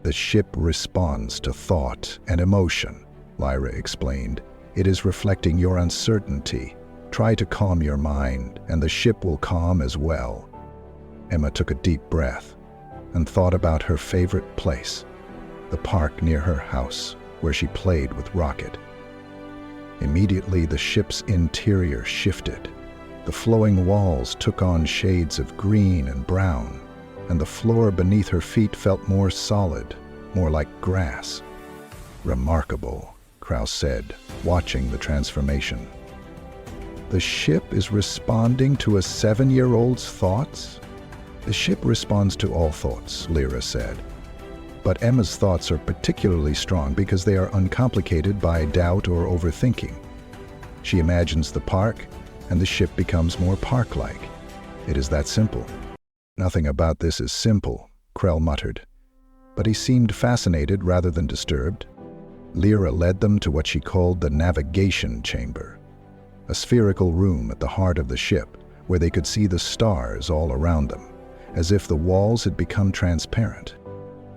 The ship responds to thought and emotion, Lyra explained. It is reflecting your uncertainty. Try to calm your mind, and the ship will calm as well. Emma took a deep breath and thought about her favorite place, the park near her house, where she played with Rocket. Immediately, the ship's interior shifted. The flowing walls took on shades of green and brown, and the floor beneath her feet felt more solid, more like grass. Remarkable, Krell said, watching the transformation. The ship is responding to a 7-year-old's thoughts? The ship responds to all thoughts, Lyra said. But Emma's thoughts are particularly strong because they are uncomplicated by doubt or overthinking. She imagines the park, and the ship becomes more park-like. It is that simple. Nothing about this is simple, Krell muttered. But he seemed fascinated rather than disturbed. Lyra led them to what she called the navigation chamber, a spherical room at the heart of the ship where they could see the stars all around them, as if the walls had become transparent.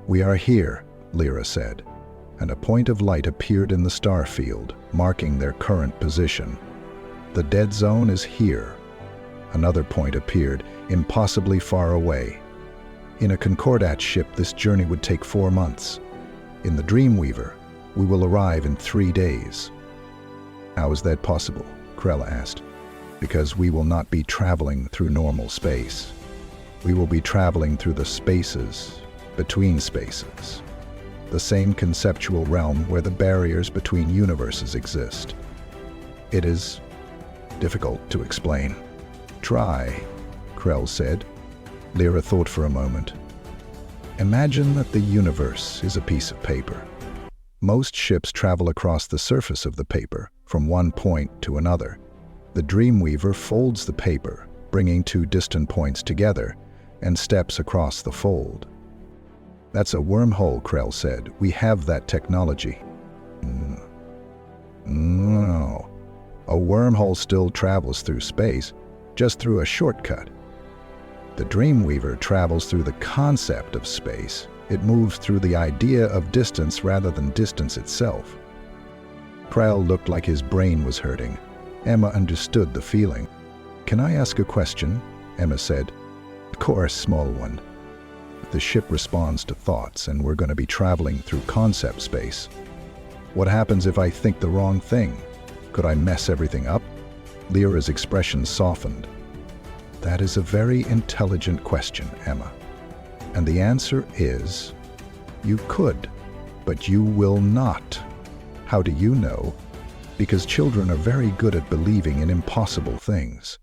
"We are here," Lyra said, and a point of light appeared in the star field, marking their current position. "The dead zone is here." Another point appeared, impossibly far away. In a Concordat ship, this journey would take 4 months. In the Dreamweaver, we will arrive in 3 days. "How is that possible?" Krell asked. "Because we will not be traveling through normal space. We will be traveling through the spaces, between spaces. The same conceptual realm where the barriers between universes exist. It is difficult to explain." "Try," Krell said. Lyra thought for a moment. "Imagine that the universe is a piece of paper. Most ships travel across the surface of the paper, from one point to another. The Dreamweaver folds the paper, bringing 2 distant points together, and steps across the fold." "That's a wormhole," Krell said. "We have that technology." No. A wormhole still travels through space, just through a shortcut. The Dreamweaver travels through the concept of space. It moves through the idea of distance rather than distance itself." Krell looked like his brain was hurting. Emma understood the feeling. "Can I ask a question?" Emma said. "Of course, small one." "The ship responds to thoughts, and we're going to be traveling through concept space. What happens if I think the wrong thing? Could I mess everything up?" Lyra's expression softened. "That is a very intelligent question, Emma. And the answer is, you could, but you will not." "How do you know?" "Because children are very good at believing in impossible things.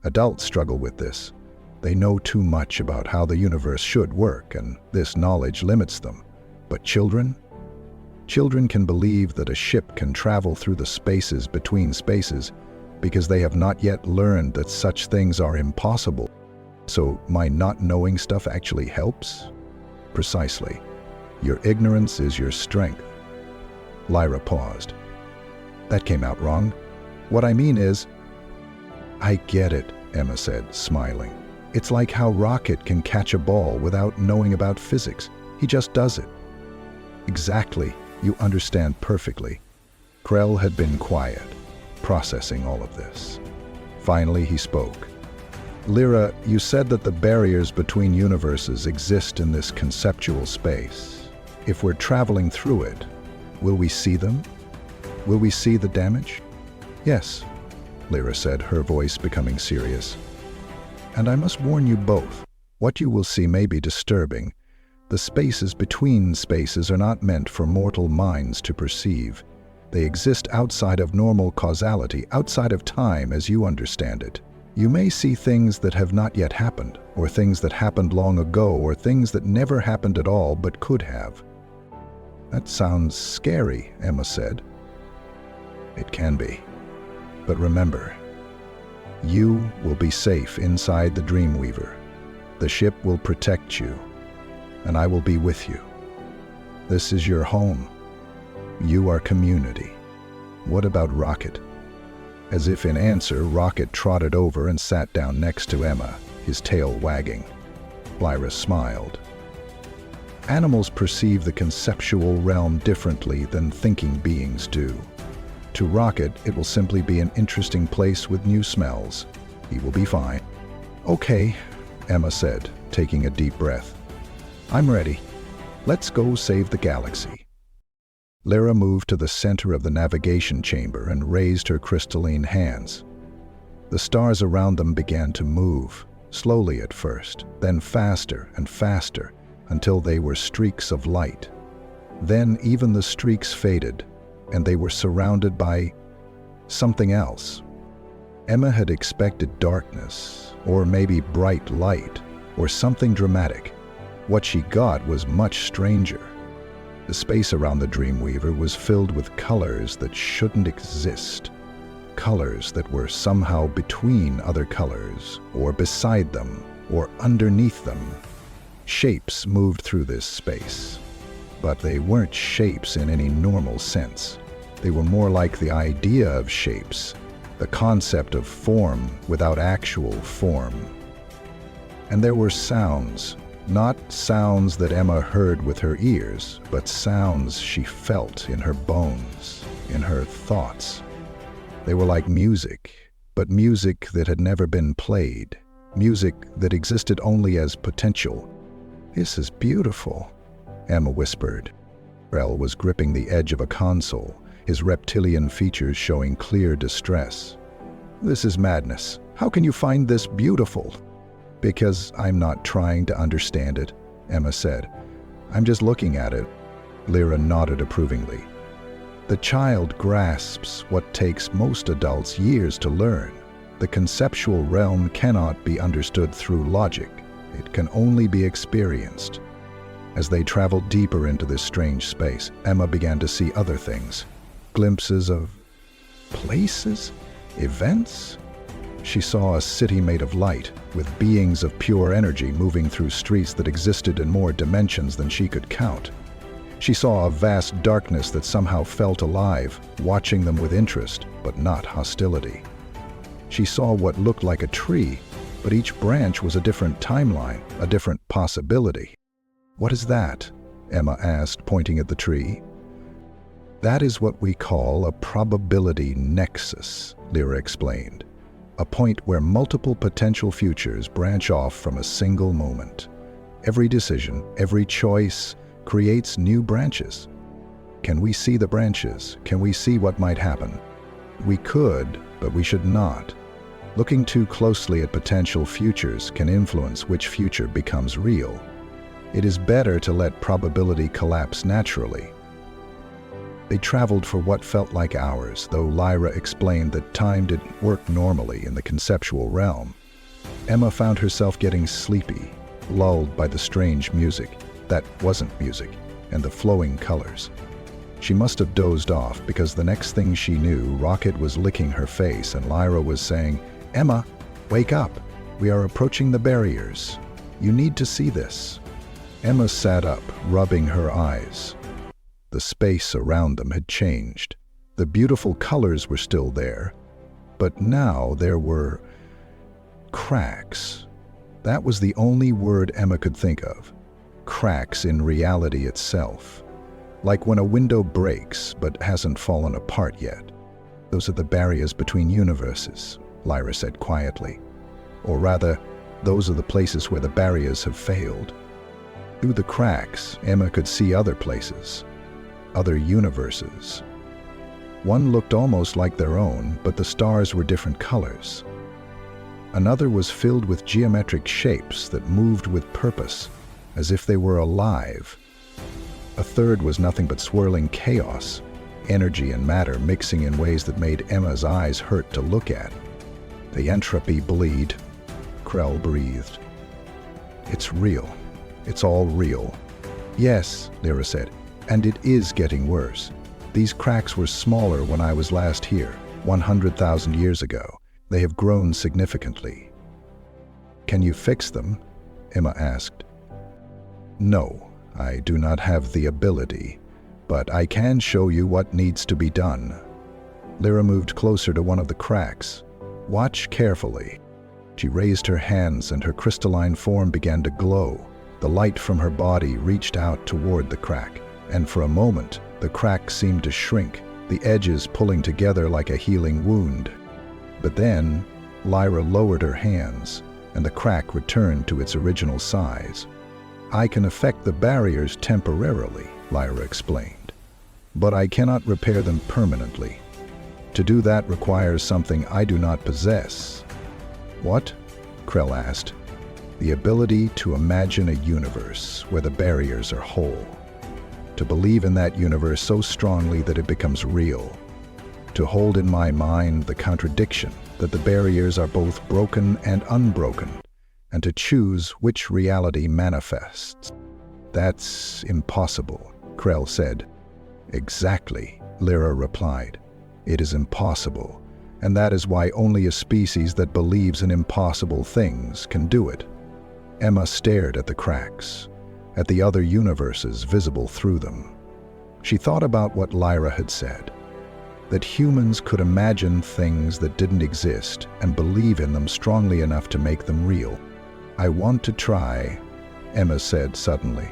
Adults struggle with this. They know too much about how the universe should work, and this knowledge limits them. But children can believe that a ship can travel through the spaces between spaces because they have not yet learned that such things are impossible. So my not knowing stuff actually helps?" "Precisely. Your ignorance is your strength." Lyra paused. "That came out wrong. What I mean is—" "I get it," Emma said, smiling. "It's like how Rocket can catch a ball without knowing about physics. He just does it." "Exactly. You understand perfectly." Krell had been quiet, processing all of this. Finally, he spoke. "Lyra, you said that the barriers between universes exist in this conceptual space. If we're traveling through it, will we see them? Will we see the damage?" "Yes," Lyra said, her voice becoming serious. "And I must warn you both. What you will see may be disturbing. The spaces between spaces are not meant for mortal minds to perceive. They exist outside of normal causality, outside of time as you understand it. You may see things that have not yet happened, or things that happened long ago, or things that never happened at all but could have." "That sounds scary," Emma said. "It can be. But remember, you will be safe inside the Dreamweaver. The ship will protect you, and I will be with you. This is your home. You are community. What about Rocket?" As if in answer, Rocket trotted over and sat down next to Emma, his tail wagging. Lyra smiled. Animals perceive the conceptual realm differently than thinking beings do. To Rocket, it will simply be an interesting place with new smells. He will be fine. Okay, Emma said, taking a deep breath. I'm ready. Let's go save the galaxy. Lyra moved to the center of the navigation chamber and raised her crystalline hands. The stars around them began to move, slowly at first, then faster and faster, until they were streaks of light. Then even the streaks faded, and they were surrounded by something else. Emma had expected darkness, or maybe bright light, or something dramatic. What she got was much stranger. The space around the Dreamweaver was filled with colors that shouldn't exist. Colors that were somehow between other colors, or beside them, or underneath them. Shapes moved through this space. But they weren't shapes in any normal sense. They were more like the idea of shapes, the concept of form without actual form. And there were sounds, not sounds that Emma heard with her ears, but sounds she felt in her bones, in her thoughts. They were like music, but music that had never been played, music that existed only as potential. This is beautiful, Emma whispered. Krell was gripping the edge of a console, his reptilian features showing clear distress. This is madness. How can you find this beautiful? Because I'm not trying to understand it, Emma said. I'm just looking at it. Lyra nodded approvingly. The child grasps what takes most adults years to learn. The conceptual realm cannot be understood through logic. It can only be experienced. As they traveled deeper into this strange space, Emma began to see other things. Glimpses of places, events. She saw a city made of light, with beings of pure energy moving through streets that existed in more dimensions than she could count. She saw a vast darkness that somehow felt alive, watching them with interest, but not hostility. She saw what looked like a tree, but each branch was a different timeline, a different possibility. What is that? Emma asked, pointing at the tree. That is what we call a probability nexus, Lyra explained. A point where multiple potential futures branch off from a single moment. Every decision, every choice, creates new branches. Can we see the branches? Can we see what might happen? We could, but we should not. Looking too closely at potential futures can influence which future becomes real. It is better to let probability collapse naturally. They traveled for what felt like hours, though Lyra explained that time didn't work normally in the conceptual realm. Emma found herself getting sleepy, lulled by the strange music that wasn't music, and the flowing colors. She must have dozed off because the next thing she knew, Rocket was licking her face and Lyra was saying, "Emma, wake up. We are approaching the barriers. You need to see this." Emma sat up, rubbing her eyes. The space around them had changed. The beautiful colors were still there, but now there were cracks. That was the only word Emma could think of. Cracks in reality itself. Like when a window breaks but hasn't fallen apart yet. Those are the barriers between universes, Lyra said quietly. Or rather, those are the places where the barriers have failed. Through the cracks, Emma could see other places, other universes. One looked almost like their own, but the stars were different colors. Another was filled with geometric shapes that moved with purpose, as if they were alive. A third was nothing but swirling chaos, energy and matter mixing in ways that made Emma's eyes hurt to look at. The entropy bleed, Krell breathed. It's real. It's all real. Yes, Lyra said, and it is getting worse. These cracks were smaller when I was last here, 100,000 years ago. They have grown significantly. Can you fix them? Emma asked. No, I do not have the ability, but I can show you what needs to be done. Lyra moved closer to one of the cracks. Watch carefully. She raised her hands and her crystalline form began to glow. The light from her body reached out toward the crack, and for a moment, the crack seemed to shrink, the edges pulling together like a healing wound. But then, Lyra lowered her hands, and the crack returned to its original size. "I can affect the barriers temporarily," Lyra explained, "but I cannot repair them permanently. To do that requires something I do not possess." "What?" Krell asked. "The ability to imagine a universe where the barriers are whole. To believe in that universe so strongly that it becomes real. To hold in my mind the contradiction that the barriers are both broken and unbroken, and to choose which reality manifests." "That's impossible," Krell said. "Exactly," Lyra replied. "It is impossible, and that is why only a species that believes in impossible things can do it." Emma stared at the cracks, at the other universes visible through them. She thought about what Lyra had said, that humans could imagine things that didn't exist and believe in them strongly enough to make them real. "I want to try," Emma said suddenly.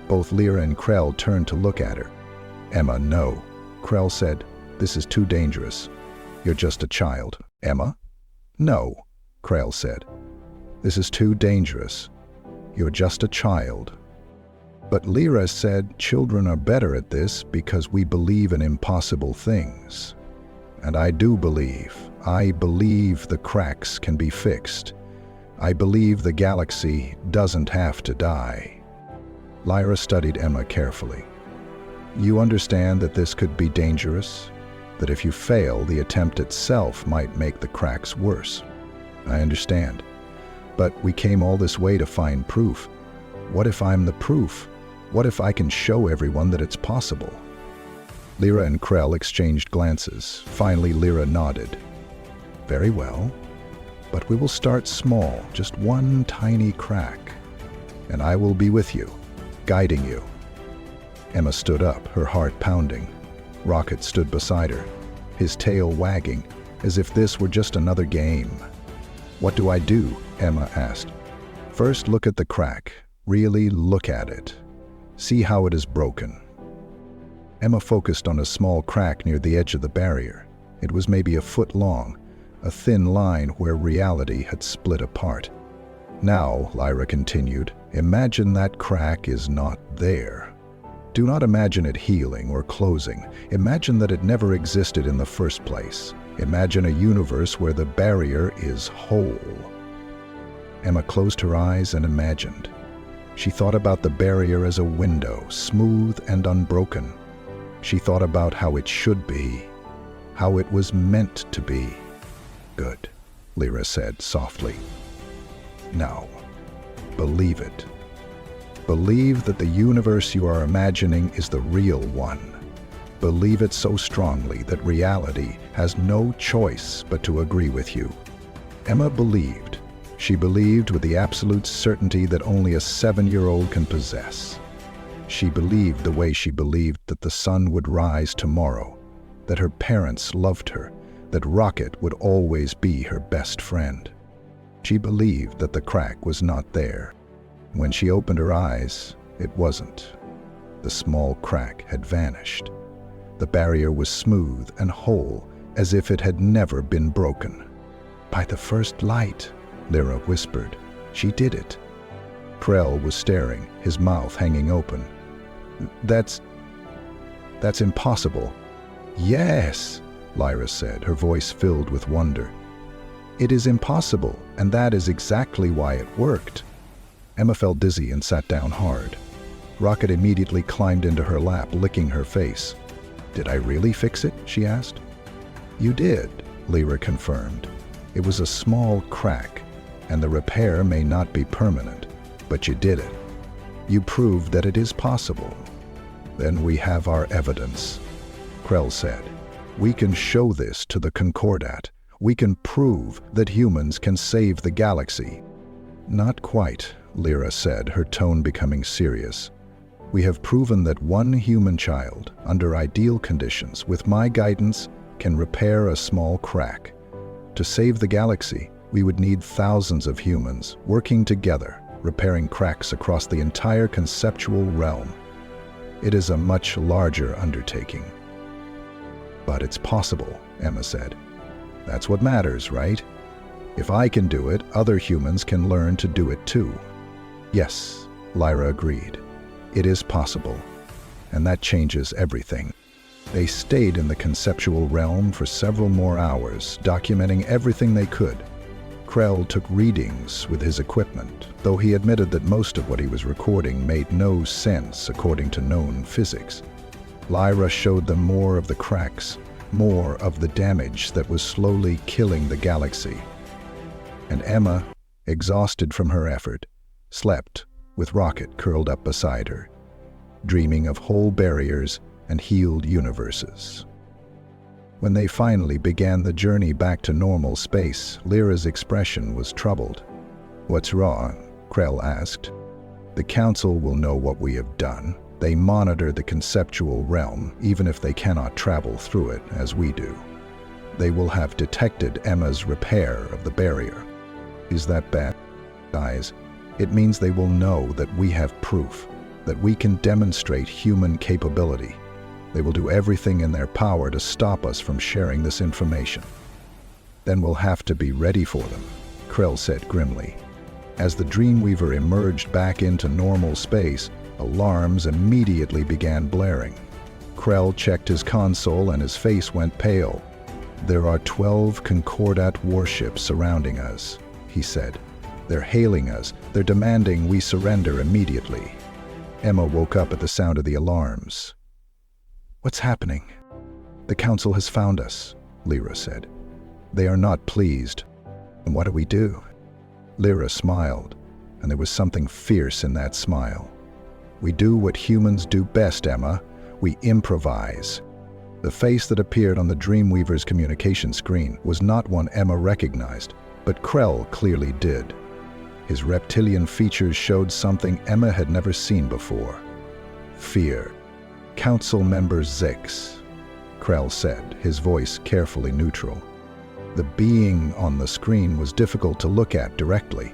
Both Lyra and Krell turned to look at her. "Emma, no," Krell said. "This is too dangerous. You're just a child." "Emma?" "No," Krell said. "This is too dangerous. You're just a child." But Lyra said children are better at this because we believe in impossible things. And I do believe. I believe the cracks can be fixed. I believe the galaxy doesn't have to die. Lyra studied Emma carefully. "You understand that this could be dangerous? That if you fail, the attempt itself might make the cracks worse?" "I understand. But we came all this way to find proof. What if I'm the proof? What if I can show everyone that it's possible?" Lyra and Krell exchanged glances. Finally, Lyra nodded. "Very well. But we will start small, just one tiny crack. And I will be with you, guiding you." Emma stood up, her heart pounding. Rocket stood beside her, his tail wagging, as if this were just another game. "What do I do?" Emma asked. "First, look at the crack. Really look at it. See how it is broken." Emma focused on a small crack near the edge of the barrier. It was maybe a foot long, a thin line where reality had split apart. "Now," Lyra continued, "imagine that crack is not there. Do not imagine it healing or closing. Imagine that it never existed in the first place. Imagine a universe where the barrier is whole." Emma closed her eyes and imagined. She thought about the barrier as a window, smooth and unbroken. She thought about how it should be, how it was meant to be. "Good," Lyra said softly. "Now, believe it. Believe that the universe you are imagining is the real one. Believe it so strongly that reality has no choice but to agree with you." Emma believed. She believed with the absolute certainty that only a 7-year-old can possess. She believed the way she believed that the sun would rise tomorrow, that her parents loved her, that Rocket would always be her best friend. She believed that the crack was not there. When she opened her eyes, it wasn't. The small crack had vanished. The barrier was smooth and whole, as if it had never been broken. "By the first light," Lyra whispered. "She did it." Krell was staring, his mouth hanging open. That's impossible." "Yes," Lyra said, her voice filled with wonder. "It is impossible, and that is exactly why it worked." Emma felt dizzy and sat down hard. Rocket immediately climbed into her lap, licking her face. "Did I really fix it?" she asked. "You did," Lyra confirmed. "It was a small crack, and the repair may not be permanent, but you did it. You proved that it is possible." "Then we have our evidence," Krell said. "We can show this to the Concordat. We can prove that humans can save the galaxy." "Not quite," Lyra said, her tone becoming serious. "We have proven that one human child, under ideal conditions, with my guidance, can repair a small crack. To save the galaxy, we would need thousands of humans working together, repairing cracks across the entire conceptual realm. It is a much larger undertaking. But it's possible, Emma said. That's what matters, right? If I can do it, other humans can learn to do it too. Yes, Lyra agreed. It is possible. And that changes everything. They stayed in the conceptual realm for several more hours, documenting everything they could. Krell took readings with his equipment, though he admitted that most of what he was recording made no sense according to known physics. Lyra showed them more of the cracks, more of the damage that was slowly killing the galaxy. And Emma, exhausted from her effort, slept with Rocket curled up beside her, dreaming of whole barriers and healed universes. When they finally began the journey back to normal space, Lyra's expression was troubled. "What's wrong?" Krell asked. "The Council will know what we have done. They monitor the conceptual realm, even if they cannot travel through it as we do. They will have detected Emma's repair of the barrier." "Is that bad?" "Guys, it means they will know that we have proof, that we can demonstrate human capability. They will do everything in their power to stop us from sharing this information." "Then we'll have to be ready for them," Krell said grimly. As the Dreamweaver emerged back into normal space, alarms immediately began blaring. Krell checked his console and his face went pale. "There are 12 Concordat warships surrounding us," he said. "They're hailing us. They're demanding we surrender immediately." Emma woke up at the sound of the alarms. "What's happening?" "The Council has found us," Lyra said. "They are not pleased." "And what do we do?" Lyra smiled, and there was something fierce in that smile. "We do what humans do best, Emma. We improvise." The face that appeared on the Dreamweaver's communication screen was not one Emma recognized, but Krell clearly did. His reptilian features showed something Emma had never seen before. Fear. "Council Member Zix," Krell said, his voice carefully neutral. The being on the screen was difficult to look at directly.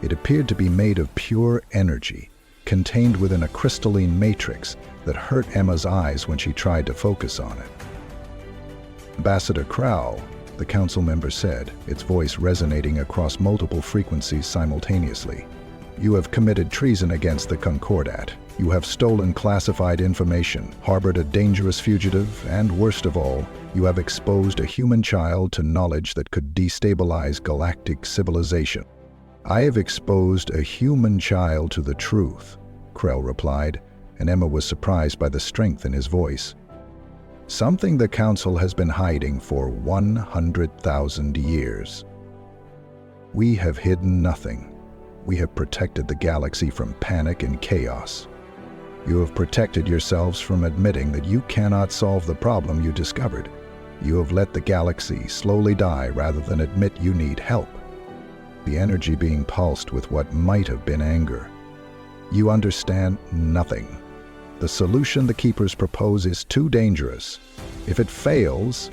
It appeared to be made of pure energy, contained within a crystalline matrix that hurt Emma's eyes when she tried to focus on it. "Ambassador Krell," the council member said, its voice resonating across multiple frequencies simultaneously. "You have committed treason against the Concordat. You have stolen classified information, harbored a dangerous fugitive, and worst of all, you have exposed a human child to knowledge that could destabilize galactic civilization." "I have exposed a human child to the truth," Krell replied, and Emma was surprised by the strength in his voice. "Something the Council has been hiding for 100,000 years. We have hidden nothing. We have protected the galaxy from panic and chaos. You have protected yourselves from admitting that you cannot solve the problem you discovered. You have let the galaxy slowly die rather than admit you need help." The energy being pulsed with what might have been anger. "You understand nothing. The solution the Keepers propose is too dangerous. If it fails,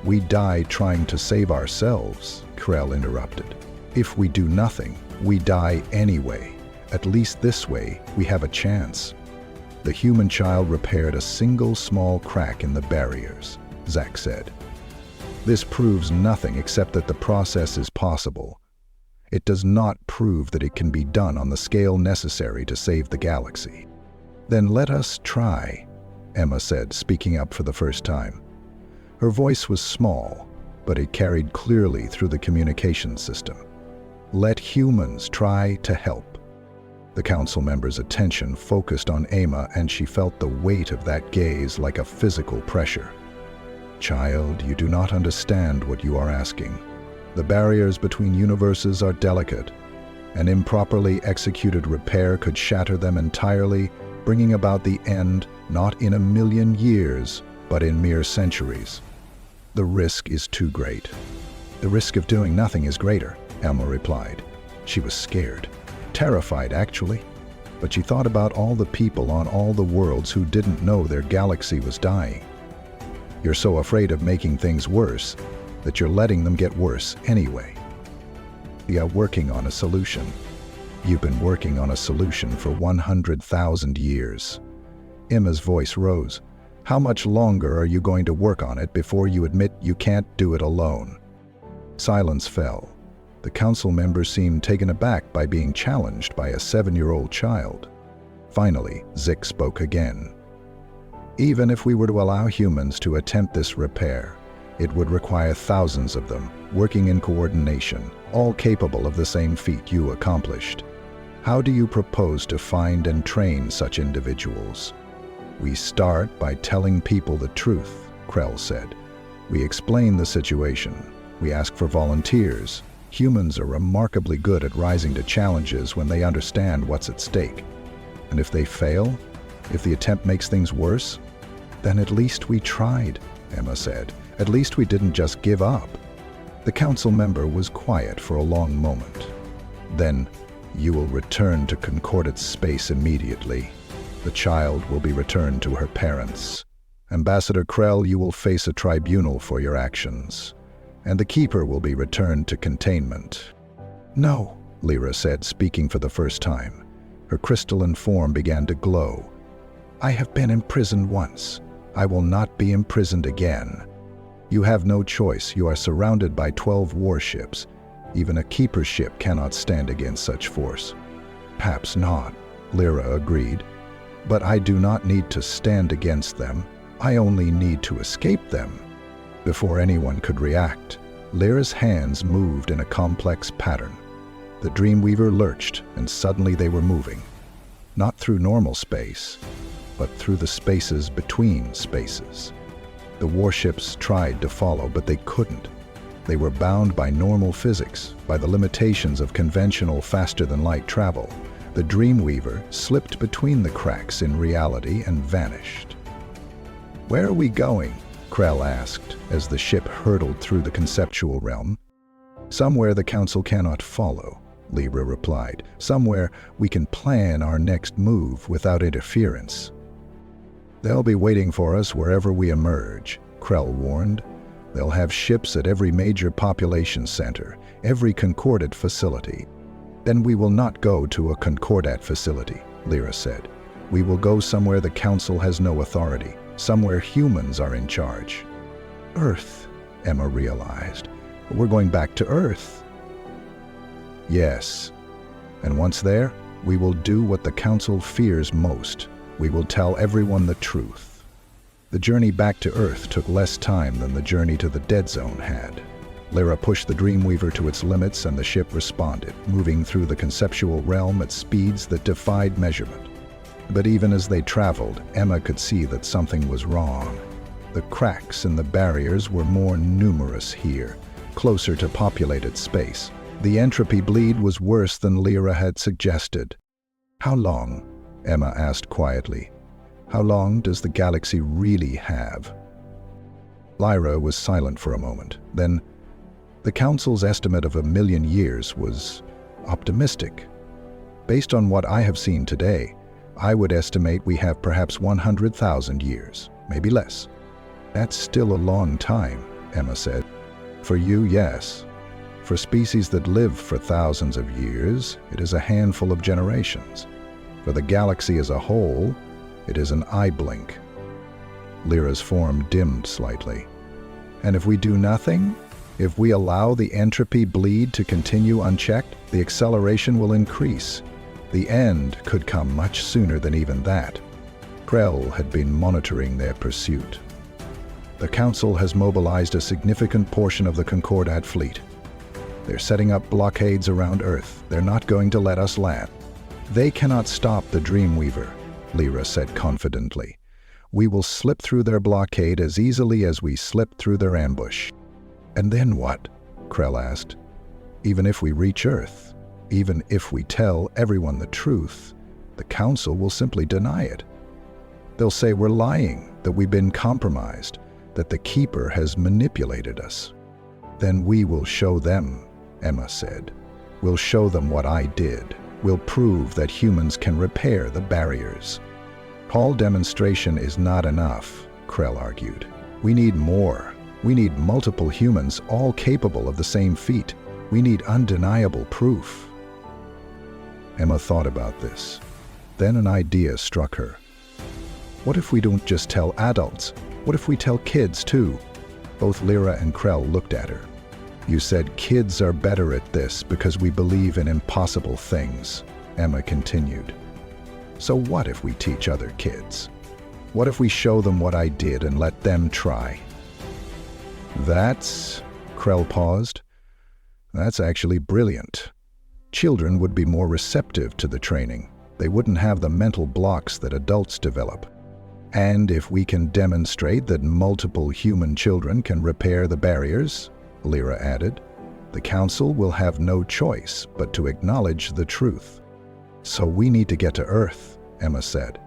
we die trying to save ourselves," Krell interrupted. "If we do nothing, we die anyway. At least this way, we have a chance." "The human child repaired a single small crack in the barriers," Zach said. "This proves nothing except that the process is possible. It does not prove that it can be done on the scale necessary to save the galaxy." "Then let us try," Emma said, speaking up for the first time. Her voice was small, but it carried clearly through the communication system. "Let humans try to help." The council member's attention focused on Emma, and she felt the weight of that gaze like a physical pressure. "Child, you do not understand what you are asking. The barriers between universes are delicate. An improperly executed repair could shatter them entirely, bringing about the end not in 1,000,000 years, but in mere centuries. The risk is too great." "The risk of doing nothing is greater," Emma replied. She was scared. Terrified, actually. But she thought about all the people on all the worlds who didn't know their galaxy was dying. You're so afraid of making things worse that you're letting them get worse anyway. We are working on a solution. You've been working on a solution for 100,000 years. Emma's voice rose. How much longer are you going to work on it before you admit you can't do it alone? Silence fell. The council members seemed taken aback by being challenged by a 7-year-old child. Finally, Zik spoke again. Even if we were to allow humans to attempt this repair, it would require thousands of them, working in coordination, all capable of the same feat you accomplished. How do you propose to find and train such individuals? We start by telling people the truth, Krell said. We explain the situation. We ask for volunteers. Humans are remarkably good at rising to challenges when they understand what's at stake. And if they fail, if the attempt makes things worse, then at least we tried, Emma said. At least we didn't just give up. The council member was quiet for a long moment. Then, you will return to Concordate space immediately. The child will be returned to her parents. Ambassador Krell, you will face a tribunal for your actions. And the Keeper will be returned to containment. No, Lyra said, speaking for the first time. Her crystalline form began to glow. I have been imprisoned once. I will not be imprisoned again. You have no choice. You are surrounded by 12 warships. Even a Keeper ship cannot stand against such force. Perhaps not, Lyra agreed. But I do not need to stand against them. I only need to escape them. Before anyone could react, Lyra's hands moved in a complex pattern. The Dreamweaver lurched, and suddenly they were moving. Not through normal space, but through the spaces between spaces. The warships tried to follow, but they couldn't. They were bound by normal physics, by the limitations of conventional faster-than-light travel. The Dreamweaver slipped between the cracks in reality and vanished. Where are we going? Krell asked, as the ship hurtled through the conceptual realm. Somewhere the Council cannot follow, Lyra replied. Somewhere we can plan our next move without interference. They'll be waiting for us wherever we emerge, Krell warned. They'll have ships at every major population center, every Concordate facility. Then we will not go to a Concordate facility, Lyra said. We will go somewhere the Council has no authority, somewhere humans are in charge. Earth, Emma realized. We're going back to Earth. Yes. And once there, we will do what the Council fears most. We will tell everyone the truth. The journey back to Earth took less time than the journey to the Dead Zone had. Lyra pushed the Dreamweaver to its limits and the ship responded, moving through the conceptual realm at speeds that defied measurement. But even as they traveled, Emma could see that something was wrong. The cracks in the barriers were more numerous here, closer to populated space. The entropy bleed was worse than Lyra had suggested. How long? Emma asked quietly. How long does the galaxy really have? Lyra was silent for a moment. Then, the Council's estimate of 1,000,000 years was optimistic. Based on what I have seen today, I would estimate we have perhaps 100,000 years, maybe less. That's still a long time, Emma said. For you, yes. For species that live for thousands of years, it is a handful of generations. For the galaxy as a whole, it is an eye blink. Lyra's form dimmed slightly. And if we do nothing, if we allow the entropy bleed to continue unchecked, the acceleration will increase. The end could come much sooner than even that. Krell had been monitoring their pursuit. The Council has mobilized a significant portion of the Concordate fleet. They're setting up blockades around Earth. They're not going to let us land. They cannot stop the Dreamweaver, Lyra said confidently. We will slip through their blockade as easily as we slipped through their ambush. And then what? Krell asked. Even if we reach Earth, even if we tell everyone the truth, the Council will simply deny it. They'll say we're lying, that we've been compromised, that the Keeper has manipulated us. Then we will show them, Emma said. We'll show them what I did. We'll prove that humans can repair the barriers. All demonstration is not enough, Krell argued. We need more. We need multiple humans, all capable of the same feat. We need undeniable proof. Emma thought about this. Then an idea struck her. What if we don't just tell adults? What if we tell kids too? Both Lyra and Krell looked at her. You said kids are better at this because we believe in impossible things, Emma continued. So what if we teach other kids? What if we show them what I did and let them try? Krell paused. That's actually brilliant. Children would be more receptive to the training. They wouldn't have the mental blocks that adults develop. And if we can demonstrate that multiple human children can repair the barriers, Lyra added, the Council will have no choice but to acknowledge the truth. So we need to get to Earth, Emma said.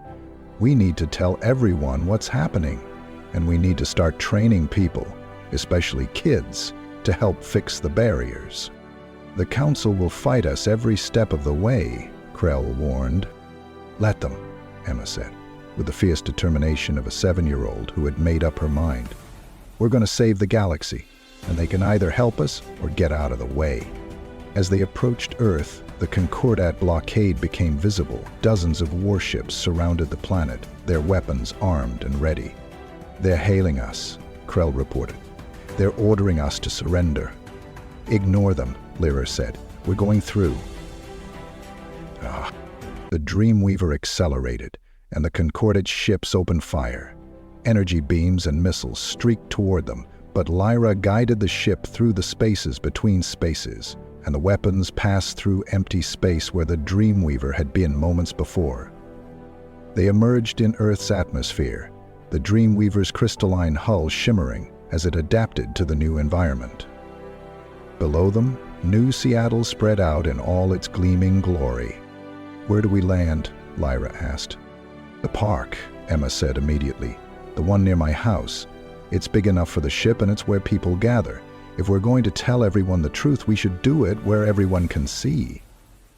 We need to tell everyone what's happening, and we need to start training people, especially kids, to help fix the barriers. The Council will fight us every step of the way, Krell warned. Let them, Emma said, with the fierce determination of a 7-year-old who had made up her mind. We're going to save the galaxy, and they can either help us or get out of the way. As they approached Earth, the Concordat blockade became visible. Dozens of warships surrounded the planet, their weapons armed and ready. They're hailing us, Krell reported. They're ordering us to surrender. Ignore them, Lyra said. We're going through. The Dreamweaver accelerated, and the Concordat ships opened fire. Energy beams and missiles streaked toward them, but Lyra guided the ship through the spaces between spaces, and the weapons passed through empty space where the Dreamweaver had been moments before. They emerged in Earth's atmosphere, the Dreamweaver's crystalline hull shimmering as it adapted to the new environment. Below them, New Seattle spread out in all its gleaming glory. Where do we land? Lyra asked. The park, Emma said immediately. The one near my house. It's big enough for the ship and it's where people gather. If we're going to tell everyone the truth, we should do it where everyone can see.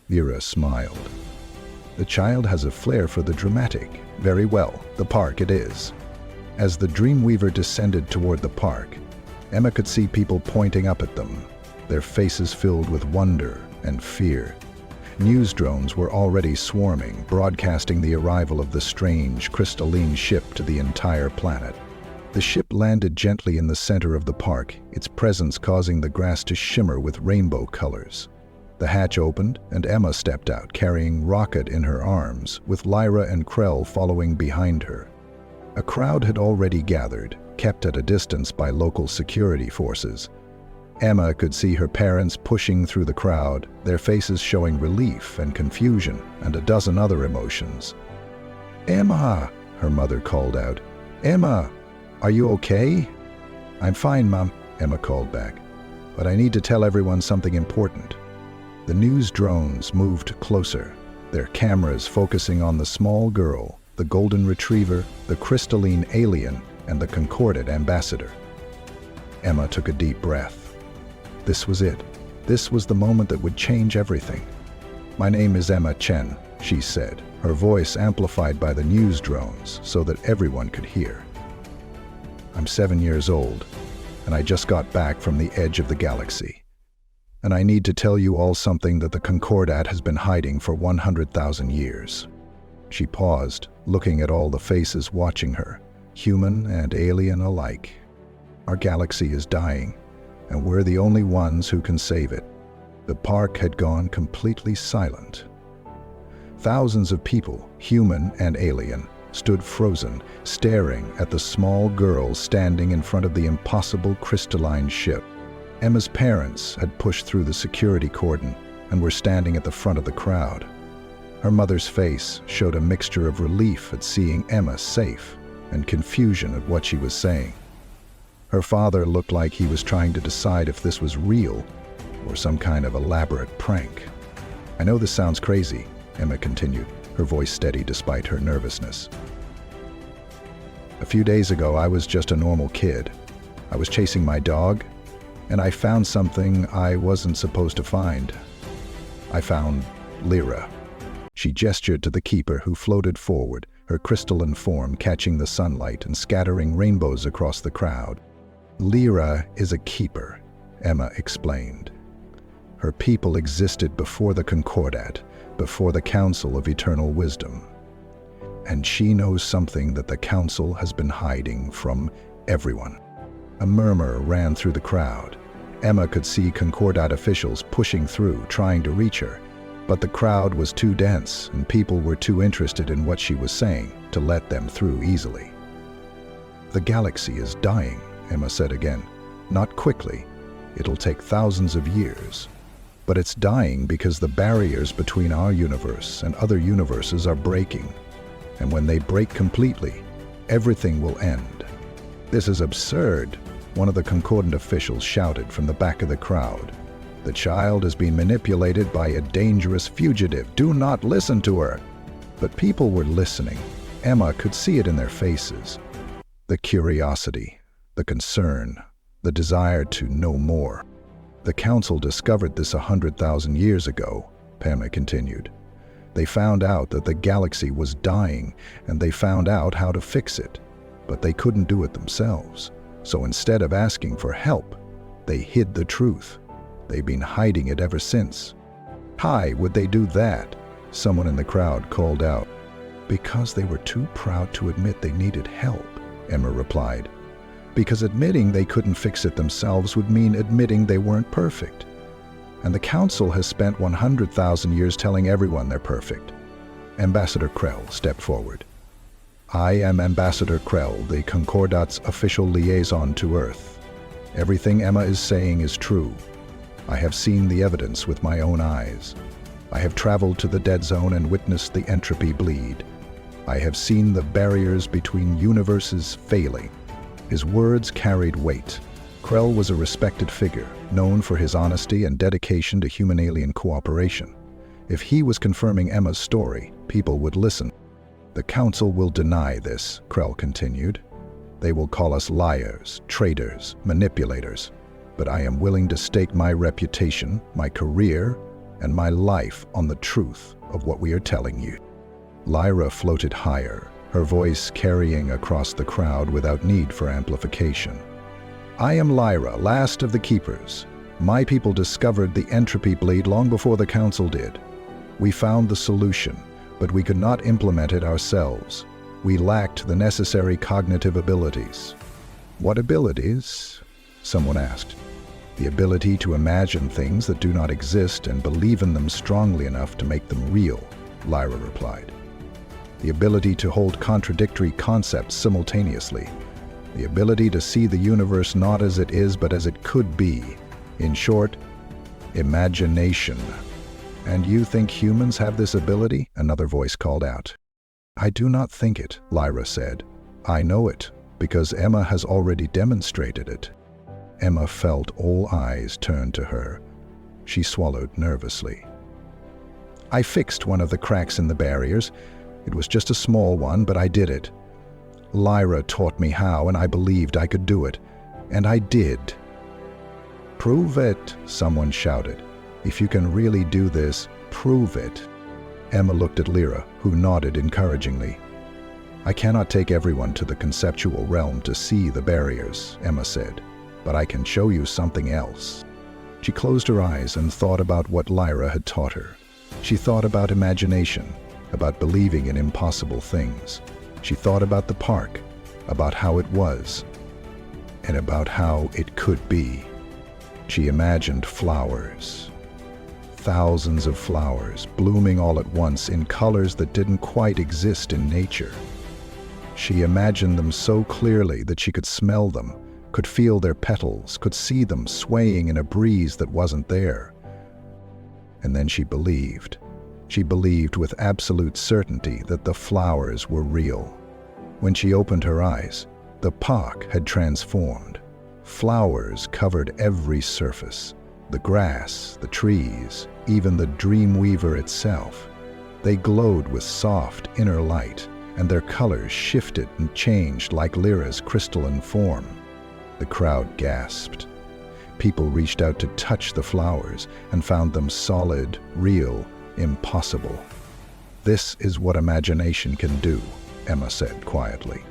Lyra smiled. The child has a flair for the dramatic. Very well, the park it is. As the Dreamweaver descended toward the park, Emma could see people pointing up at them, their faces filled with wonder and fear. News drones were already swarming, broadcasting the arrival of the strange, crystalline ship to the entire planet. The ship landed gently in the center of the park, its presence causing the grass to shimmer with rainbow colors. The hatch opened, and Emma stepped out, carrying Rocket in her arms, with Lyra and Krell following behind her. A crowd had already gathered, kept at a distance by local security forces. Emma could see her parents pushing through the crowd, their faces showing relief and confusion and a dozen other emotions. "Emma!" her mother called out. "Emma! Are you okay?" "I'm fine, Mom," Emma called back. "But I need to tell everyone something important." The news drones moved closer, their cameras focusing on the small girl, the golden retriever, the crystalline alien, and the Concordat ambassador. Emma took a deep breath. This was it. This was the moment that would change everything. "My name is Emma Chen," she said, her voice amplified by the news drones so that everyone could hear. "I'm 7 years old, and I just got back from the edge of the galaxy. And I need to tell you all something that the Concordat has been hiding for 100,000 years. She paused, looking at all the faces watching her, human and alien alike. "Our galaxy is dying, and we're the only ones who can save it." The park had gone completely silent. Thousands of people, human and alien, stood frozen, staring at the small girl standing in front of the impossible crystalline ship. Emma's parents had pushed through the security cordon and were standing at the front of the crowd. Her mother's face showed a mixture of relief at seeing Emma safe and confusion at what she was saying. Her father looked like he was trying to decide if this was real or some kind of elaborate prank. "I know this sounds crazy," Emma continued, her voice steady despite her nervousness. "A few days ago, I was just a normal kid. I was chasing my dog, and I found something I wasn't supposed to find. I found Lyra." She gestured to the Keeper, who floated forward, her crystalline form catching the sunlight and scattering rainbows across the crowd. "Lyra is a Keeper," Emma explained. Her people existed before the Concordat, before the Council of Eternal Wisdom. And she knows something that the Council has been hiding from everyone. A murmur ran through the crowd. Emma could see Concordat officials pushing through, trying to reach her. But the crowd was too dense, and people were too interested in what she was saying to let them through easily. "The galaxy is dying," Emma said again. "Not quickly. It'll take thousands of years. But it's dying because the barriers between our universe and other universes are breaking. And when they break completely, everything will end." "This is absurd," one of the Concordant officials shouted from the back of the crowd. "The child is being manipulated by a dangerous fugitive. Do not listen to her." But people were listening. Emma could see it in their faces. The curiosity, the concern, the desire to know more. "The Council discovered this 100,000 years ago," Pema continued. "They found out that the galaxy was dying, and they found out how to fix it. But they couldn't do it themselves. So instead of asking for help, they hid the truth. They've been hiding it ever since." "Why would they do that?" someone in the crowd called out. "Because they were too proud to admit they needed help," Emma replied. "Because admitting they couldn't fix it themselves would mean admitting they weren't perfect. And the Council has spent 100,000 years telling everyone they're perfect." Ambassador Krell stepped forward. "I am Ambassador Krell, the Concordat's official liaison to Earth. Everything Emma is saying is true. I have seen the evidence with my own eyes. I have traveled to the dead zone and witnessed the entropy bleed. I have seen the barriers between universes failing." His words carried weight. Krell was a respected figure, known for his honesty and dedication to human-alien cooperation. If he was confirming Emma's story, people would listen. "The Council will deny this," Krell continued. "They will call us liars, traitors, manipulators. But I am willing to stake my reputation, my career, and my life on the truth of what we are telling you." Lyra floated higher, her voice carrying across the crowd without need for amplification. "I am Lyra, last of the Keepers. My people discovered the entropy bleed long before the Council did. We found the solution, but we could not implement it ourselves. We lacked the necessary cognitive abilities." "What abilities?" someone asked. "The ability to imagine things that do not exist and believe in them strongly enough to make them real," Lyra replied. "The ability to hold contradictory concepts simultaneously. The ability to see the universe not as it is but as it could be. In short, imagination." "And you think humans have this ability?" another voice called out. "I do not think it," Lyra said. "I know it, because Emma has already demonstrated it." Emma felt all eyes turn to her. She swallowed nervously. "I fixed one of the cracks in the barriers. It was just a small one, but I did it. Lyra taught me how, and I believed I could do it. And I did." "Prove it," someone shouted. "If you can really do this, prove it." Emma looked at Lyra, who nodded encouragingly. "I cannot take everyone to the conceptual realm to see the barriers," Emma said. "But I can show you something else." She closed her eyes and thought about what Lyra had taught her. She thought about imagination, about believing in impossible things. She thought about the park, about how it was, and about how it could be. She imagined flowers. Thousands of flowers, blooming all at once in colors that didn't quite exist in nature. She imagined them so clearly that she could smell them, could feel their petals, could see them swaying in a breeze that wasn't there. And then she believed. She believed with absolute certainty that the flowers were real. When she opened her eyes, the park had transformed. Flowers covered every surface, the grass, the trees, even the Dreamweaver itself. They glowed with soft inner light, and their colors shifted and changed like Lyra's crystalline form. The crowd gasped. People reached out to touch the flowers and found them solid, real, impossible. "This is what imagination can do," Emma said quietly.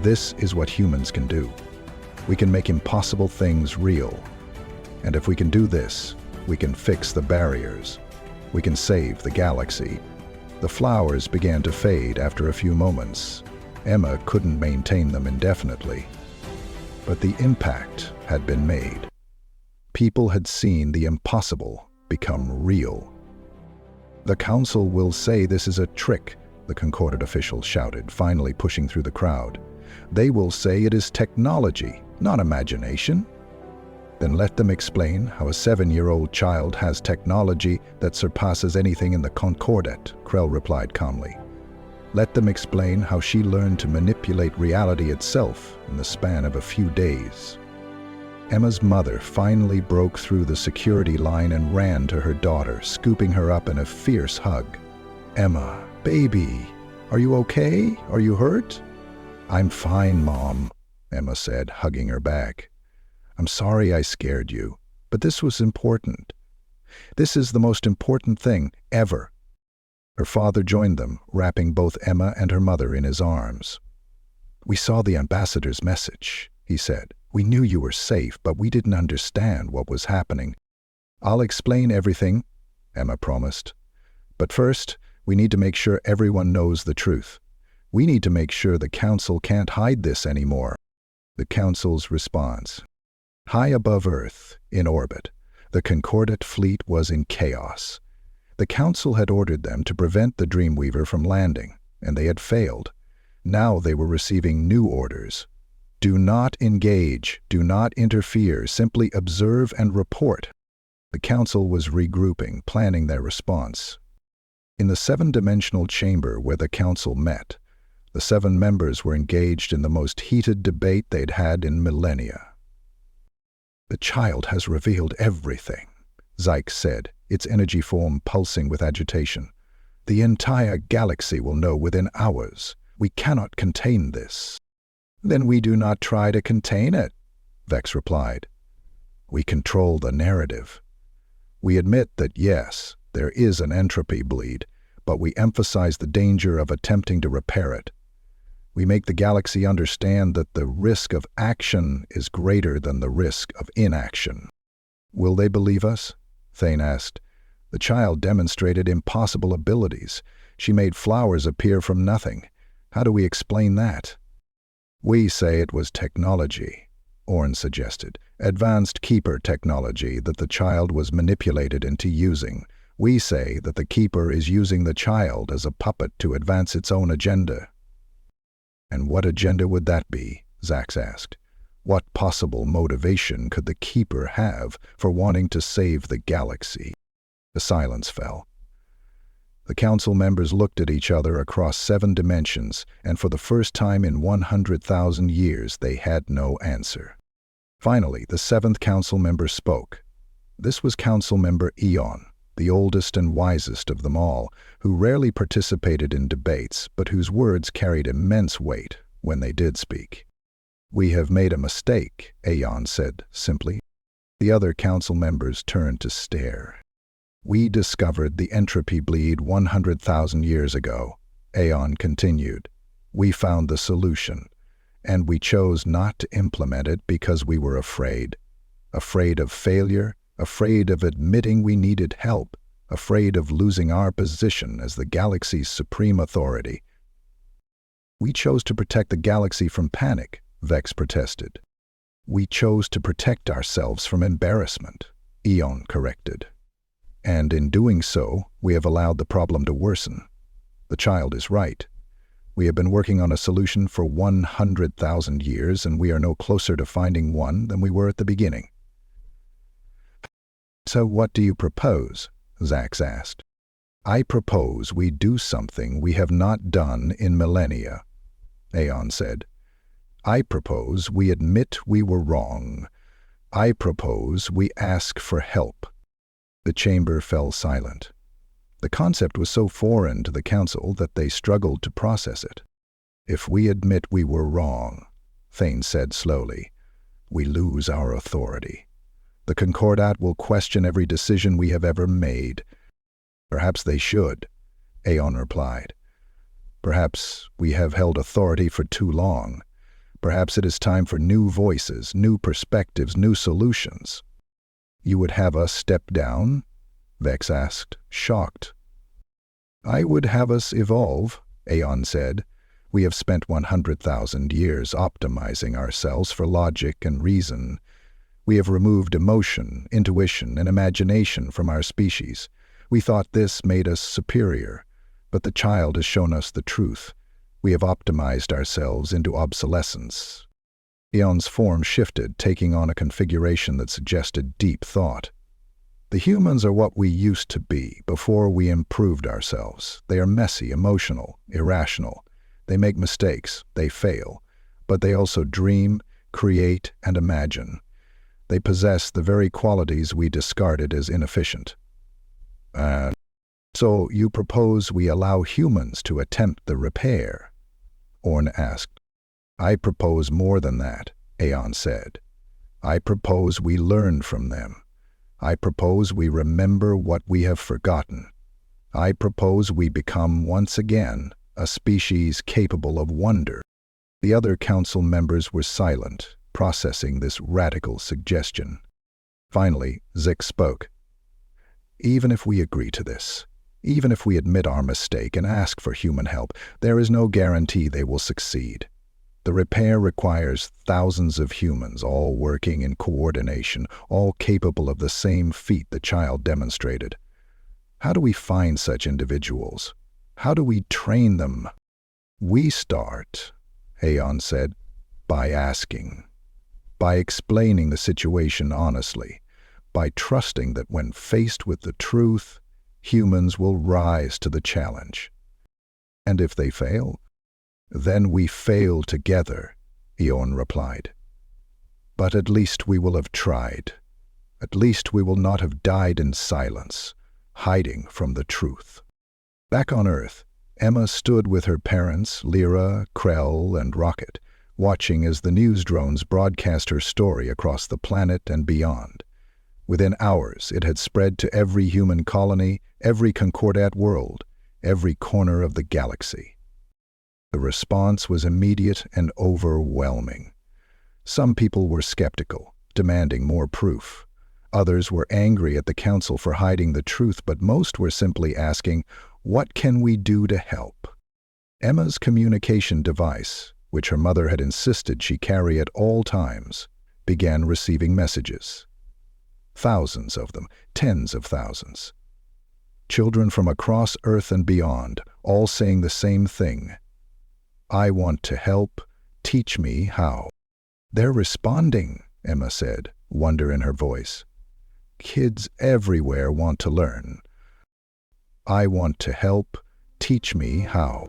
"This is what humans can do. We can make impossible things real. And if we can do this, We can fix the barriers. We can save the galaxy. The flowers began to fade after a few moments. Emma couldn't maintain them indefinitely. But the impact had been made. People had seen the impossible become real. "The Council will say this is a trick," the Concordat official shouted, finally pushing through the crowd. "They will say it is technology, not imagination." "Then let them explain how a 7-year-old child has technology that surpasses anything in the Concordat," Krell replied calmly. "Let them explain how she learned to manipulate reality itself in the span of a few days." Emma's mother finally broke through the security line and ran to her daughter, scooping her up in a fierce hug. "Emma, baby, are you okay? Are you hurt?" "I'm fine, Mom," Emma said, hugging her back. "I'm sorry I scared you, but this was important. This is the most important thing ever." Her father joined them, wrapping both Emma and her mother in his arms. "We saw the ambassador's message," he said. "We knew you were safe, but we didn't understand what was happening." "I'll explain everything," Emma promised. "But first, we need to make sure everyone knows the truth. We need to make sure the Council can't hide this anymore." The Council's response. High above Earth, in orbit, the Concordat fleet was in chaos. The Council had ordered them to prevent the Dreamweaver from landing, and they had failed. Now they were receiving new orders. "Do not engage, do not interfere, simply observe and report." The Council was regrouping, planning their response. In the 7-dimensional chamber where the Council met, the 7 members were engaged in the most heated debate they'd had in millennia. "The child has revealed everything," Zyke said, its energy form pulsing with agitation. "The entire galaxy will know within hours. We cannot contain this." "Then we do not try to contain it," Vex replied. "We control the narrative. We admit that, yes, there is an entropy bleed, but we emphasize the danger of attempting to repair it. We make the galaxy understand that the risk of action is greater than the risk of inaction." "Will they believe us?" Thane asked. "The child demonstrated impossible abilities. She made flowers appear from nothing. How do we explain that?" "We say it was technology," Orn suggested. "Advanced Keeper technology that the child was manipulated into using. We say that the Keeper is using the child as a puppet to advance its own agenda." "And what agenda would that be?" Zax asked. "What possible motivation could the Keeper have for wanting to save the galaxy?" A silence fell. The Council members looked at each other across 7 dimensions, and for the first time in 100,000 years they had no answer. Finally, the 7th Council member spoke. This was Council member Eon, the oldest and wisest of them all, who rarely participated in debates, but whose words carried immense weight when they did speak. "We have made a mistake," Aeon said simply. The other Council members turned to stare. "We discovered the entropy bleed 100,000 years ago," Aeon continued. "We found the solution, and we chose not to implement it because we were afraid. Afraid of failure, afraid of admitting we needed help, afraid of losing our position as the galaxy's supreme authority." "We chose to protect the galaxy from panic," Vex protested. "We chose to protect ourselves from embarrassment," Eon corrected. "And in doing so, we have allowed the problem to worsen. The child is right. We have been working on a solution for 100,000 years, and we are no closer to finding one than we were at the beginning." "So what do you propose?" Zax asked. "I propose we do something we have not done in millennia," Aeon said. "I propose we admit we were wrong. I propose we ask for help." The chamber fell silent. The concept was so foreign to the Council that they struggled to process it. "If we admit we were wrong," Thane said slowly, "we lose our authority. The Concordat will question every decision we have ever made." "Perhaps they should," Aeon replied. "Perhaps we have held authority for too long. Perhaps it is time for new voices, new perspectives, new solutions." You would have us step down? Vex asked, shocked. I would have us evolve, Aeon said. We have spent 100,000 years optimizing ourselves for logic and reason. We have removed emotion, intuition, and imagination from our species. We thought this made us superior, but the child has shown us the truth. We have optimized ourselves into obsolescence. Aeon's form shifted, taking on a configuration that suggested deep thought. The humans are what we used to be before we improved ourselves. They are messy, emotional, irrational. They make mistakes, they fail, but they also dream, create, and imagine. They possess the very qualities we discarded as inefficient. So you propose we allow humans to attempt the repair? Orn asked. I propose more than that, Aeon said. I propose we learn from them. I propose we remember what we have forgotten. I propose we become once again a species capable of wonder. The other council members were silent, processing this radical suggestion. Finally, Zik spoke. Even if we agree to this, even if we admit our mistake and ask for human help, there is no guarantee they will succeed. The repair requires thousands of humans, all working in coordination, all capable of the same feat the child demonstrated. How do we find such individuals? How do we train them? We start, Aeon said, by asking, by explaining the situation honestly, by trusting that when faced with the truth, humans will rise to the challenge. And if they fail? Then we fail together, Aeon replied. But at least we will have tried. At least we will not have died in silence, hiding from the truth. Back on Earth, Emma stood with her parents, Lyra, Krell, and Rocket, watching as the news drones broadcast her story across the planet and beyond. Within hours, it had spread to every human colony, every Concordat world, every corner of the galaxy. The response was immediate and overwhelming. Some people were skeptical, demanding more proof. Others were angry at the council for hiding the truth, but most were simply asking, what can we do to help? Emma's communication device, which her mother had insisted she carry at all times, began receiving messages. Thousands of them, tens of thousands. Children from across Earth and beyond, all saying the same thing. I want to help. Teach me how. They're responding, Emma said, wonder in her voice. Kids everywhere want to learn. I want to help. Teach me how.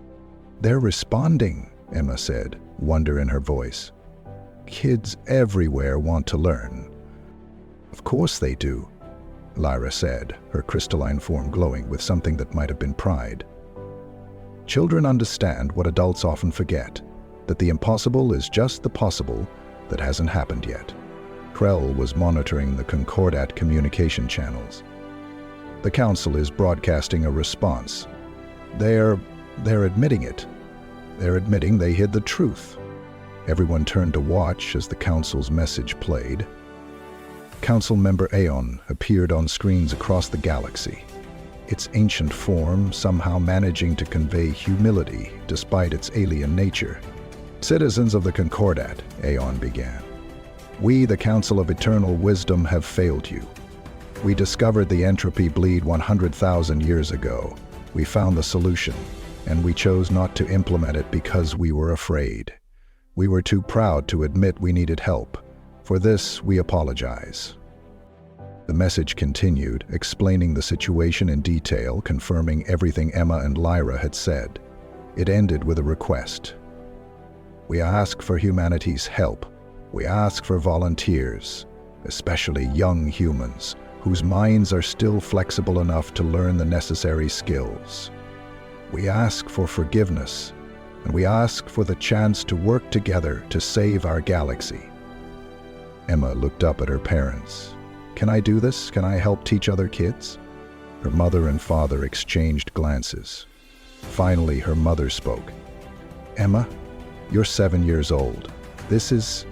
They're responding, Emma said, wonder in her voice. Kids everywhere want to learn. Of course they do, Lyra said, her crystalline form glowing with something that might have been pride. Children understand what adults often forget, that the impossible is just the possible that hasn't happened yet. Krell was monitoring the Concordat communication channels. The council is broadcasting a response. They're admitting it. They're admitting they hid the truth. Everyone turned to watch as the council's message played. Council member Aeon appeared on screens across the galaxy, its ancient form somehow managing to convey humility despite its alien nature. Citizens of the Concordat, Aeon began. We, the Council of Eternal Wisdom, have failed you. We discovered the entropy bleed 100,000 years ago. We found the solution, and we chose not to implement it because we were afraid. We were too proud to admit we needed help. For this, we apologize. The message continued, explaining the situation in detail, confirming everything Emma and Lyra had said. It ended with a request. We ask for humanity's help. We ask for volunteers, especially young humans, whose minds are still flexible enough to learn the necessary skills. We ask for forgiveness, and we ask for the chance to work together to save our galaxy. Emma looked up at her parents. Can I do this? Can I help teach other kids? Her mother and father exchanged glances. Finally, her mother spoke. Emma, you're 7 years old. This is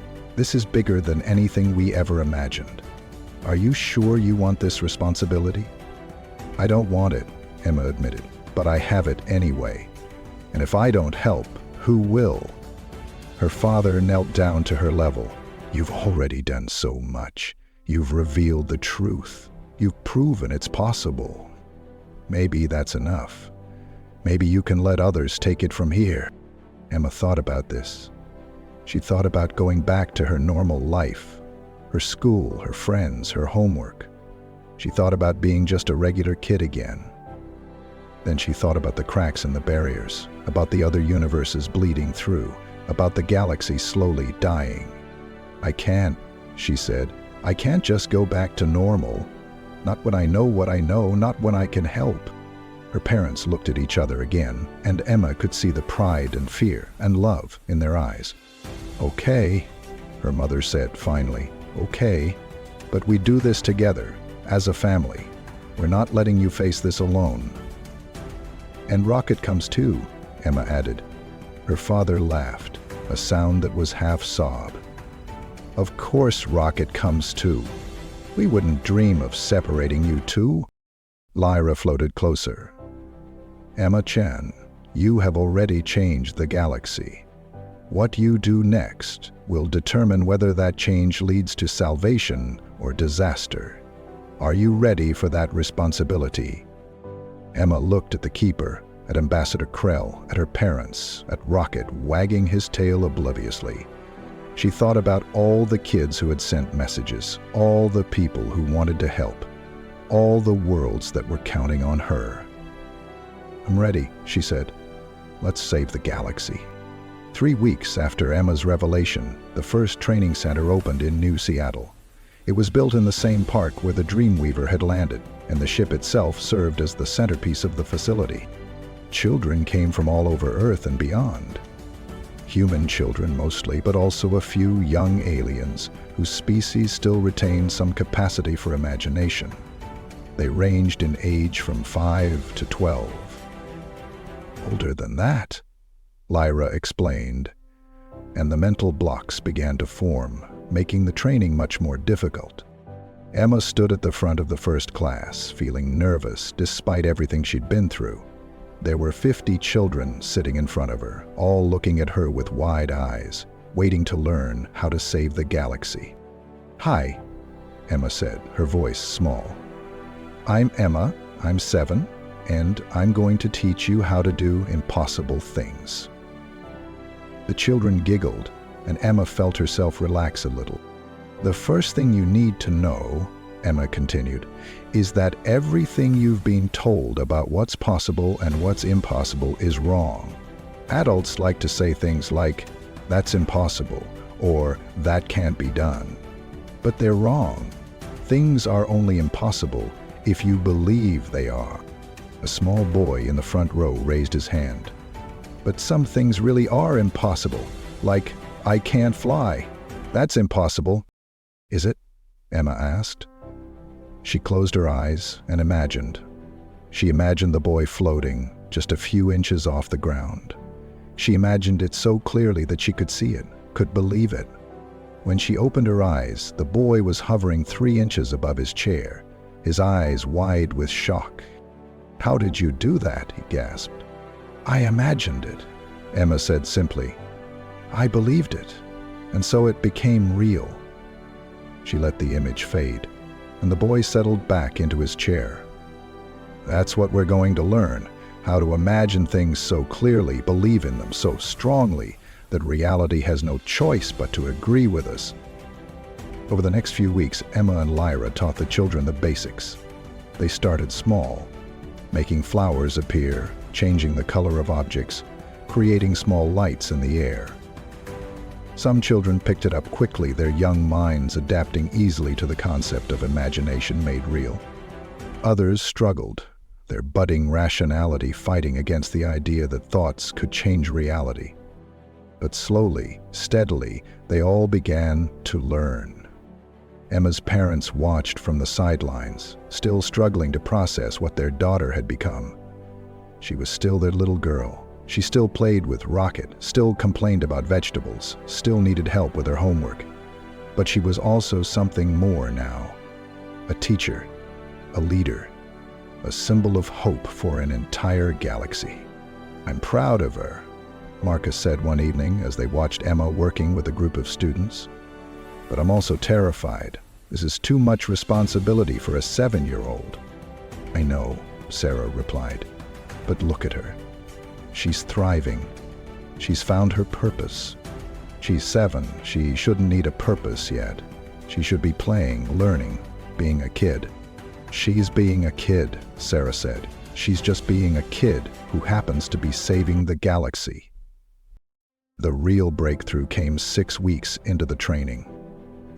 bigger than anything we ever imagined. Are you sure you want this responsibility? I don't want it, Emma admitted, but I have it anyway. And if I don't help, who will? Her father knelt down to her level. You've already done so much. You've revealed the truth. You've proven it's possible. Maybe that's enough. Maybe you can let others take it from here. Emma thought about this. She thought about going back to her normal life, her school, her friends, her homework. She thought about being just a regular kid again. Then she thought about the cracks in the barriers, about the other universes bleeding through, about the galaxy slowly dying. I can't, she said. I can't just go back to normal. Not when I know what I know, not when I can help. Her parents looked at each other again, and Emma could see the pride and fear and love in their eyes. Okay, her mother said finally. Okay, but we do this together, as a family. We're not letting you face this alone. And Rocket comes too, Emma added. Her father laughed, a sound that was half sob. Of course Rocket comes too. We wouldn't dream of separating you two. Lyra floated closer. Emma Chen, you have already changed the galaxy. What you do next will determine whether that change leads to salvation or disaster. Are you ready for that responsibility? Emma looked at the Keeper, at Ambassador Krell, at her parents, at Rocket wagging his tail obliviously. She thought about all the kids who had sent messages, all the people who wanted to help, all the worlds that were counting on her. I'm ready, she said. Let's save the galaxy. 3 weeks after Emma's revelation, the first training center opened in New Seattle. It was built in the same park where the Dreamweaver had landed, and the ship itself served as the centerpiece of the facility. Children came from all over Earth and beyond. Human children mostly, but also a few young aliens whose species still retained some capacity for imagination. They ranged in age from 5 to 12. Older than that, Lyra explained, and the mental blocks began to form, making the training much more difficult. Emma stood at the front of the first class, feeling nervous despite everything she'd been through. There were 50 children sitting in front of her, all looking at her with wide eyes, waiting to learn how to save the galaxy. Hi, Emma said, her voice small. I'm Emma, I'm 7, and I'm going to teach you how to do impossible things. The children giggled, and Emma felt herself relax a little. The first thing you need to know, Emma continued, is that everything you've been told about what's possible and what's impossible is wrong. Adults like to say things like, that's impossible, or that can't be done. But they're wrong. Things are only impossible if you believe they are. A small boy in the front row raised his hand. But some things really are impossible, like, I can't fly. That's impossible. Is it? Emma asked. She closed her eyes and imagined. She imagined the boy floating just a few inches off the ground. She imagined it so clearly that she could see it, could believe it. When she opened her eyes, the boy was hovering 3 inches above his chair, his eyes wide with shock. How did you do that? He gasped. I imagined it, Emma said simply. I believed it, and so it became real. She let the image fade, and the boy settled back into his chair. That's what we're going to learn, how to imagine things so clearly, believe in them so strongly, that reality has no choice but to agree with us. Over the next few weeks, Emma and Lyra taught the children the basics. They started small, making flowers appear, changing the color of objects, creating small lights in the air. Some children picked it up quickly, their young minds adapting easily to the concept of imagination made real. Others struggled, their budding rationality fighting against the idea that thoughts could change reality. But slowly, steadily, they all began to learn. Emma's parents watched from the sidelines, still struggling to process what their daughter had become. She was still their little girl. She still played with Rocket, still complained about vegetables, still needed help with her homework. But she was also something more now. a teacher, a leader, a symbol of hope for an entire galaxy. "I'm proud of her," Marcus said one evening as they watched Emma working with a group of students. "But I'm also terrified. This is too much responsibility for a 7-year-old. "I know," Sarah replied. "But look at her. She's thriving. She's found her purpose. She's 7. She shouldn't need a purpose yet. She should be playing, learning, being a kid." "She's being a kid," Sarah said. "She's just being a kid who happens to be saving the galaxy." The real breakthrough came 6 weeks into the training.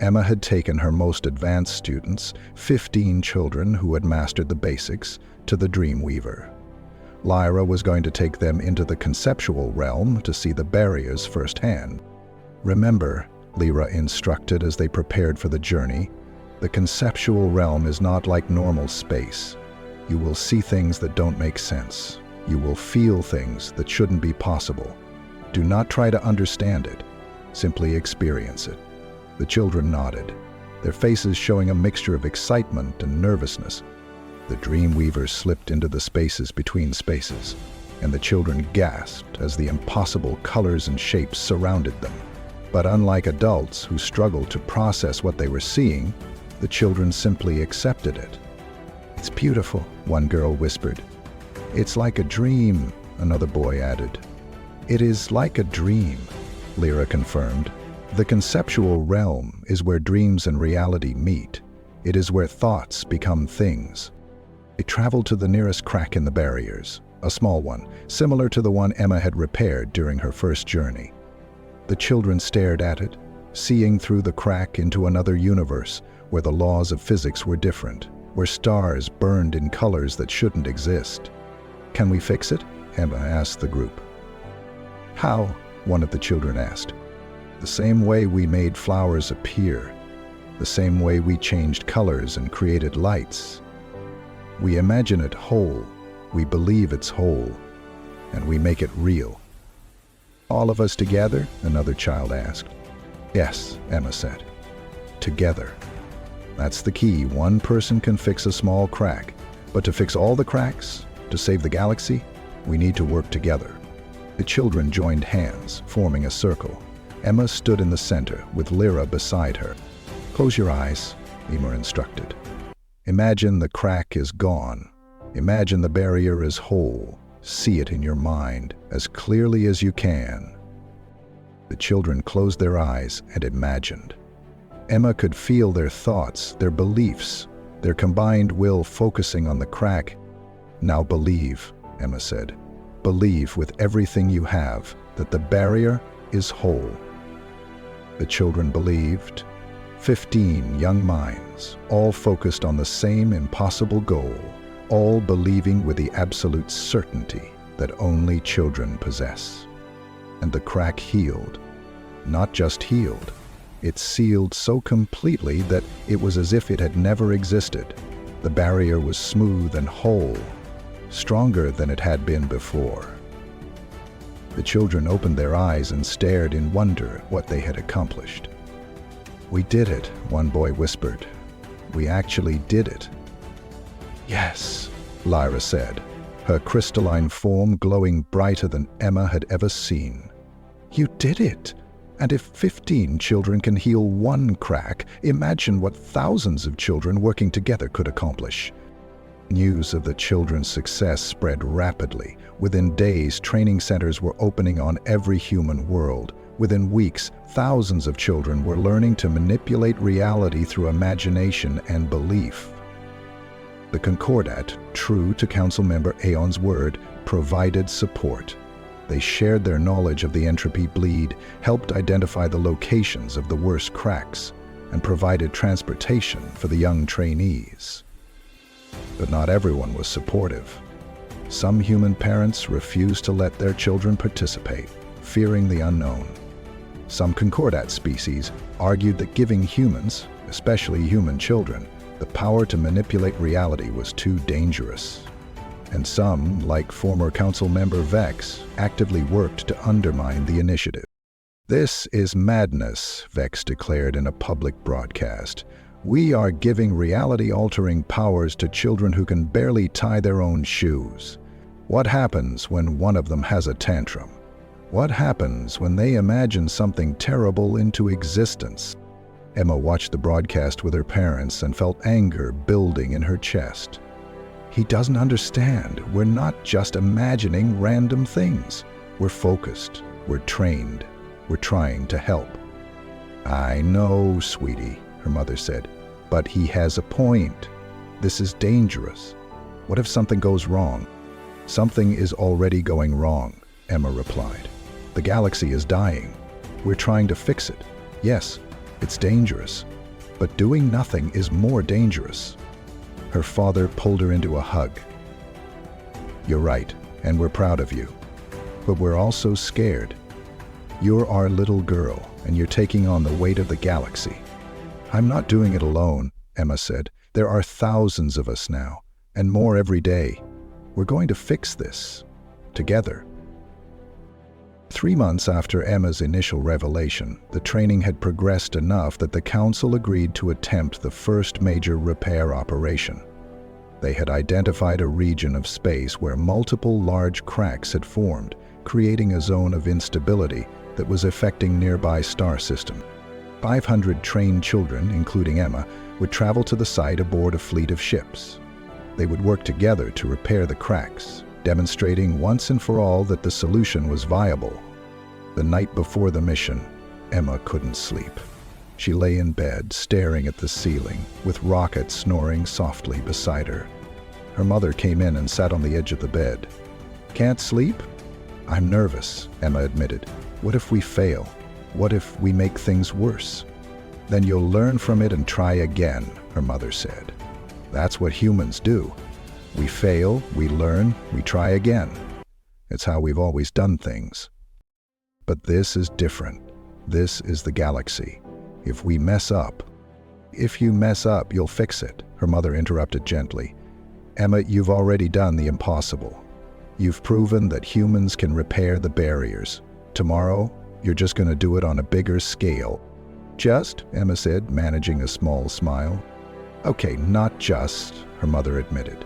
Emma had taken her most advanced students, 15 children who had mastered the basics, to the Dreamweaver. Lyra was going to take them into the conceptual realm to see the barriers firsthand. "Remember," Lyra instructed as they prepared for the journey, "the conceptual realm is not like normal space. You will see things that don't make sense. You will feel things that shouldn't be possible. Do not try to understand it. Simply experience it." The children nodded, their faces showing a mixture of excitement and nervousness. The Dreamweaver slipped into the spaces between spaces, and the children gasped as the impossible colors and shapes surrounded them. But unlike adults who struggled to process what they were seeing, the children simply accepted it. "It's beautiful," one girl whispered. "It's like a dream," another boy added. "It is like a dream," Lyra confirmed. "The conceptual realm is where dreams and reality meet. It is where thoughts become things." They traveled to the nearest crack in the barriers, a small one, similar to the one Emma had repaired during her first journey. The children stared at it, seeing through the crack into another universe where the laws of physics were different, where stars burned in colors that shouldn't exist. "Can we fix it?" Emma asked the group. "How?" one of the children asked. "The same way we made flowers appear, the same way we changed colors and created lights. We imagine it whole, we believe it's whole, and we make it real." "All of us together?" another child asked. "Yes," Emma said. "Together. That's the key. One person can fix a small crack, but to fix all the cracks, to save the galaxy, we need to work together." The children joined hands, forming a circle. Emma stood in the center, with Lyra beside her. "Close your eyes," Emma instructed. "Imagine the crack is gone. Imagine the barrier is whole. See it in your mind, as clearly as you can." The children closed their eyes and imagined. Emma could feel their thoughts, their beliefs, their combined will focusing on the crack. "Now believe," Emma said. "Believe with everything you have that the barrier is whole." The children believed. 15 young minds, all focused on the same impossible goal, all believing with the absolute certainty that only children possess. And the crack healed. Not just healed, it sealed so completely that it was as if it had never existed. The barrier was smooth and whole, stronger than it had been before. The children opened their eyes and stared in wonder at what they had accomplished. "We did it," one boy whispered. "We actually did it." "Yes," Lyra said, her crystalline form glowing brighter than Emma had ever seen. "You did it! And if 15 children can heal one crack, imagine what thousands of children working together could accomplish." News of the children's success spread rapidly. Within days, training centers were opening on every human world. Within weeks, thousands of children were learning to manipulate reality through imagination and belief. The Concordat, true to Council Member Aeon's word, provided support. They shared their knowledge of the entropy bleed, helped identify the locations of the worst cracks, and provided transportation for the young trainees. But not everyone was supportive. Some human parents refused to let their children participate, fearing the unknown. Some Concordat species argued that giving humans, especially human children, the power to manipulate reality was too dangerous. And some, like former council member Vex, actively worked to undermine the initiative. "This is madness," Vex declared in a public broadcast. We are giving reality-altering powers to children who can barely tie their own shoes. What happens when one of them has a tantrum? What happens when they imagine something terrible into existence? Emma watched the broadcast with her parents and felt anger building in her chest. He doesn't understand. We're not just imagining random things. We're focused. We're trained. We're trying to help. I know, sweetie, her mother said, but he has a point. This is dangerous. What if something goes wrong? Something is already going wrong, Emma replied. The galaxy is dying. We're trying to fix it. Yes, it's dangerous, but doing nothing is more dangerous. Her father pulled her into a hug. You're right, and we're proud of you. But we're also scared. You're our little girl, and you're taking on the weight of the galaxy. I'm not doing it alone, Emma said. There are thousands of us now, and more every day. We're going to fix this, together. 3 months after Emma's initial revelation, the training had progressed enough that the Council agreed to attempt the first major repair operation. They had identified a region of space where multiple large cracks had formed, creating a zone of instability that was affecting nearby star system. 500 trained children, including Emma, would travel to the site aboard a fleet of ships. They would work together to repair the cracks, demonstrating once and for all that the solution was viable. The night before the mission, Emma couldn't sleep. She lay in bed, staring at the ceiling, with Rocket snoring softly beside her. Her mother came in and sat on the edge of the bed. Can't sleep? I'm nervous, Emma admitted. What if we fail? What if we make things worse? Then you'll learn from it and try again, her mother said. That's what humans do. We fail, we learn, we try again. It's how we've always done things. But this is different. This is the galaxy. If you mess up, you'll fix it, her mother interrupted gently. Emma, you've already done the impossible. You've proven that humans can repair the barriers. Tomorrow, you're just going to do it on a bigger scale. Just, Emma said, managing a small smile. Okay, not just, her mother admitted.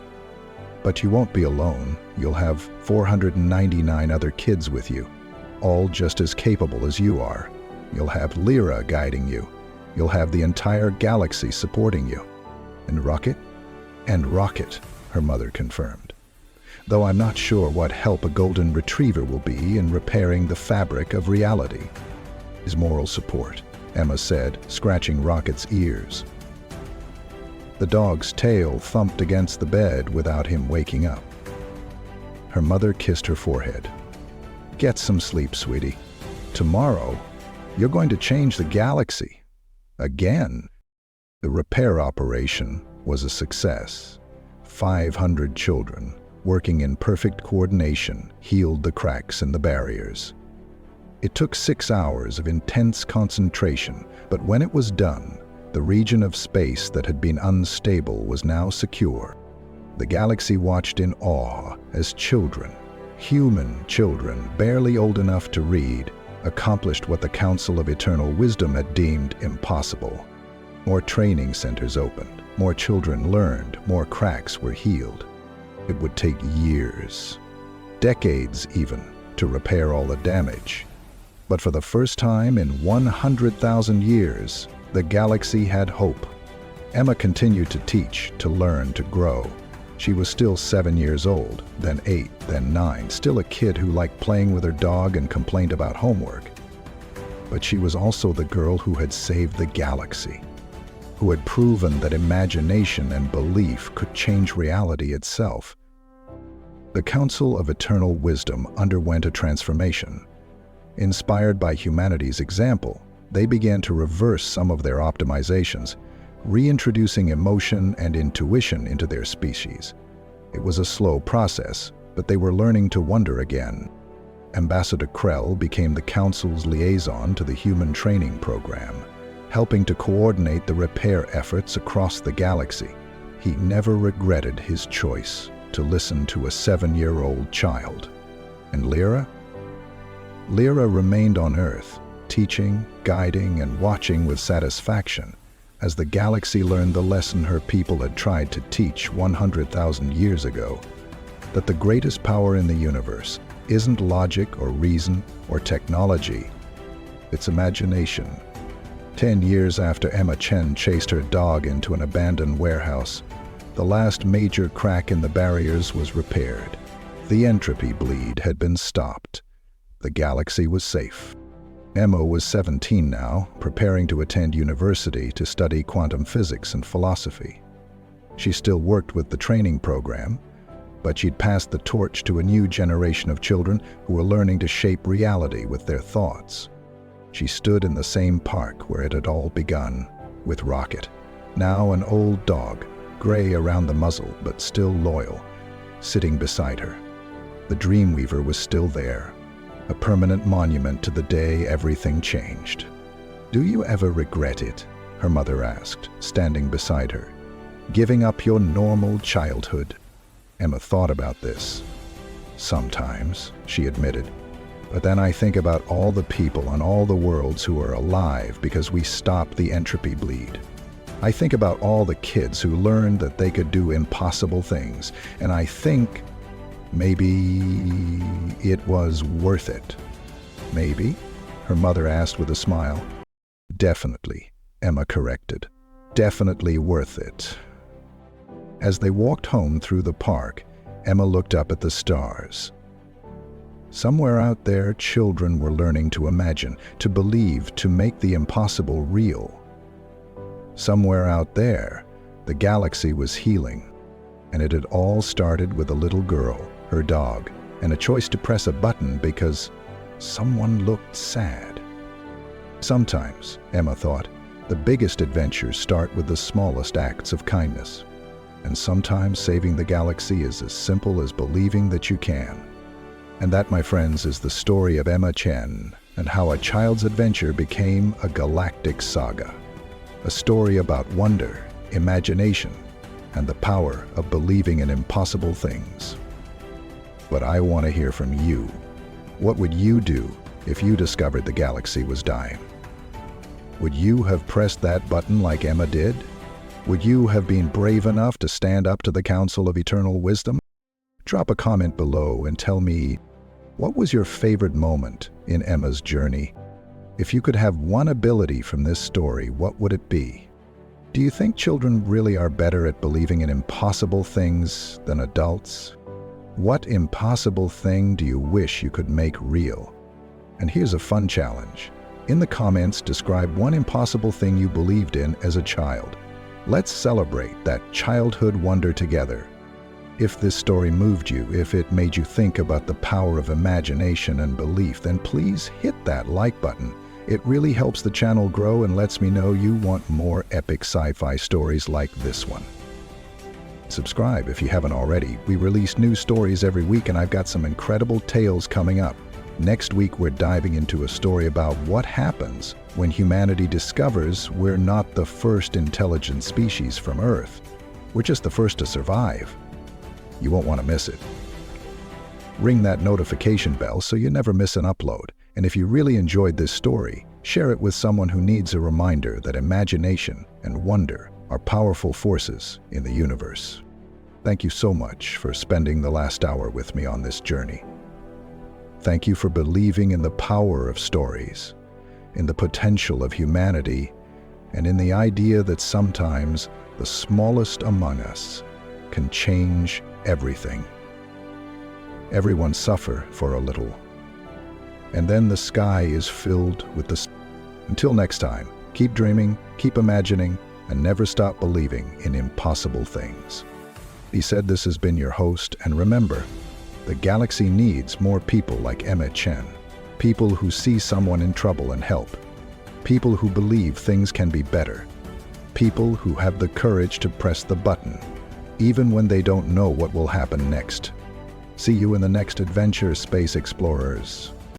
But you won't be alone. You'll have 499 other kids with you, all just as capable as you are. You'll have Lyra guiding you. You'll have the entire galaxy supporting you. And Rocket? And Rocket, her mother confirmed. Though I'm not sure what help a golden retriever will be in repairing the fabric of reality. His moral support, Emma said, scratching Rocket's ears. The dog's tail thumped against the bed without him waking up. Her mother kissed her forehead. Get some sleep, sweetie. Tomorrow, you're going to change the galaxy. Again. The repair operation was a success. 500 children, working in perfect coordination, healed the cracks in the barriers. It took 6 hours of intense concentration, but when it was done, the region of space that had been unstable was now secure. The galaxy watched in awe as children, human children barely old enough to read, accomplished what the Council of Eternal Wisdom had deemed impossible. More training centers opened, more children learned, more cracks were healed. It would take years, decades even, to repair all the damage. But for the first time in 100,000 years, the galaxy had hope. Emma continued to teach, to learn, to grow. She was still 7 years old, then 8, then 9, still a kid who liked playing with her dog and complained about homework. But she was also the girl who had saved the galaxy, who had proven that imagination and belief could change reality itself. The Council of Eternal Wisdom underwent a transformation. Inspired by humanity's example, they began to reverse some of their optimizations, reintroducing emotion and intuition into their species. It was a slow process, but they were learning to wonder again. Ambassador Krell became the Council's liaison to the human training program, helping to coordinate the repair efforts across the galaxy. He never regretted his choice to listen to a 7-year-old child. And Lyra? Lyra remained on Earth, teaching, guiding, and watching with satisfaction. as the galaxy learned the lesson her people had tried to teach 100,000 years ago, that the greatest power in the universe isn't logic or reason or technology, it's imagination. 10 years after Emma Chen chased her dog into an abandoned warehouse, the last major crack in the barriers was repaired. The entropy bleed had been stopped. The galaxy was safe. Emma was 17 now, preparing to attend university to study quantum physics and philosophy. She still worked with the training program, but she'd passed the torch to a new generation of children who were learning to shape reality with their thoughts. She stood in the same park where it had all begun, with Rocket, now an old dog, gray around the muzzle but still loyal, sitting beside her. The Dreamweaver was still there, a permanent monument to the day everything changed. "Do you ever regret it?" her mother asked, standing beside her. "Giving up your normal childhood?" Emma thought about this. "Sometimes," she admitted. "But then I think about all the people on all the worlds who are alive because we stopped the entropy bleed. I think about all the kids who learned that they could do impossible things, and I think maybe it was worth it." "Maybe?" her mother asked with a smile. "Definitely," Emma corrected. "Definitely worth it." As they walked home through the park, Emma looked up at the stars. Somewhere out there, children were learning to imagine, to believe, to make the impossible real. Somewhere out there, the galaxy was healing, and it had all started with a little girl, her dog, and a choice to press a button because someone looked sad. Sometimes, Emma thought, the biggest adventures start with the smallest acts of kindness. And sometimes saving the galaxy is as simple as believing that you can. And that, my friends, is the story of Emma Chen and how a child's adventure became a galactic saga. A story about wonder, imagination, and the power of believing in impossible things. But I want to hear from you. What would you do if you discovered the galaxy was dying? Would you have pressed that button like Emma did? Would you have been brave enough to stand up to the Council of Eternal Wisdom? Drop a comment below and tell me, what was your favorite moment in Emma's journey? If you could have one ability from this story, what would it be? Do you think children really are better at believing in impossible things than adults? What impossible thing do you wish you could make real? And here's a fun challenge. In the comments, describe one impossible thing you believed in as a child. Let's celebrate that childhood wonder together. If this story moved you, if it made you think about the power of imagination and belief, then please hit that like button. It really helps the channel grow and lets me know you want more epic sci-fi stories like this one. Subscribe if you haven't already. We release new stories every week and I've got some incredible tales coming up. Next week we're diving into a story about what happens when humanity discovers we're not the first intelligent species from Earth. We're just the first to survive. You won't want to miss it. Ring that notification bell so you never miss an upload. And if you really enjoyed this story, share it with someone who needs a reminder that imagination and wonder are powerful forces in the universe. Thank you so much for spending the last hour with me on this journey. Thank you for believing in the power of stories, in the potential of humanity, and in the idea that sometimes the smallest among us can change everything. Everyone suffer for a little, and then the sky is filled with the... Until next time, keep dreaming, keep imagining, and never stop believing in impossible things. He said this has been your host, and remember, the galaxy needs more people like Emma Chen, people who see someone in trouble and help, people who believe things can be better, people who have the courage to press the button, even when they don't know what will happen next. See you in the next adventure, Space Explorers.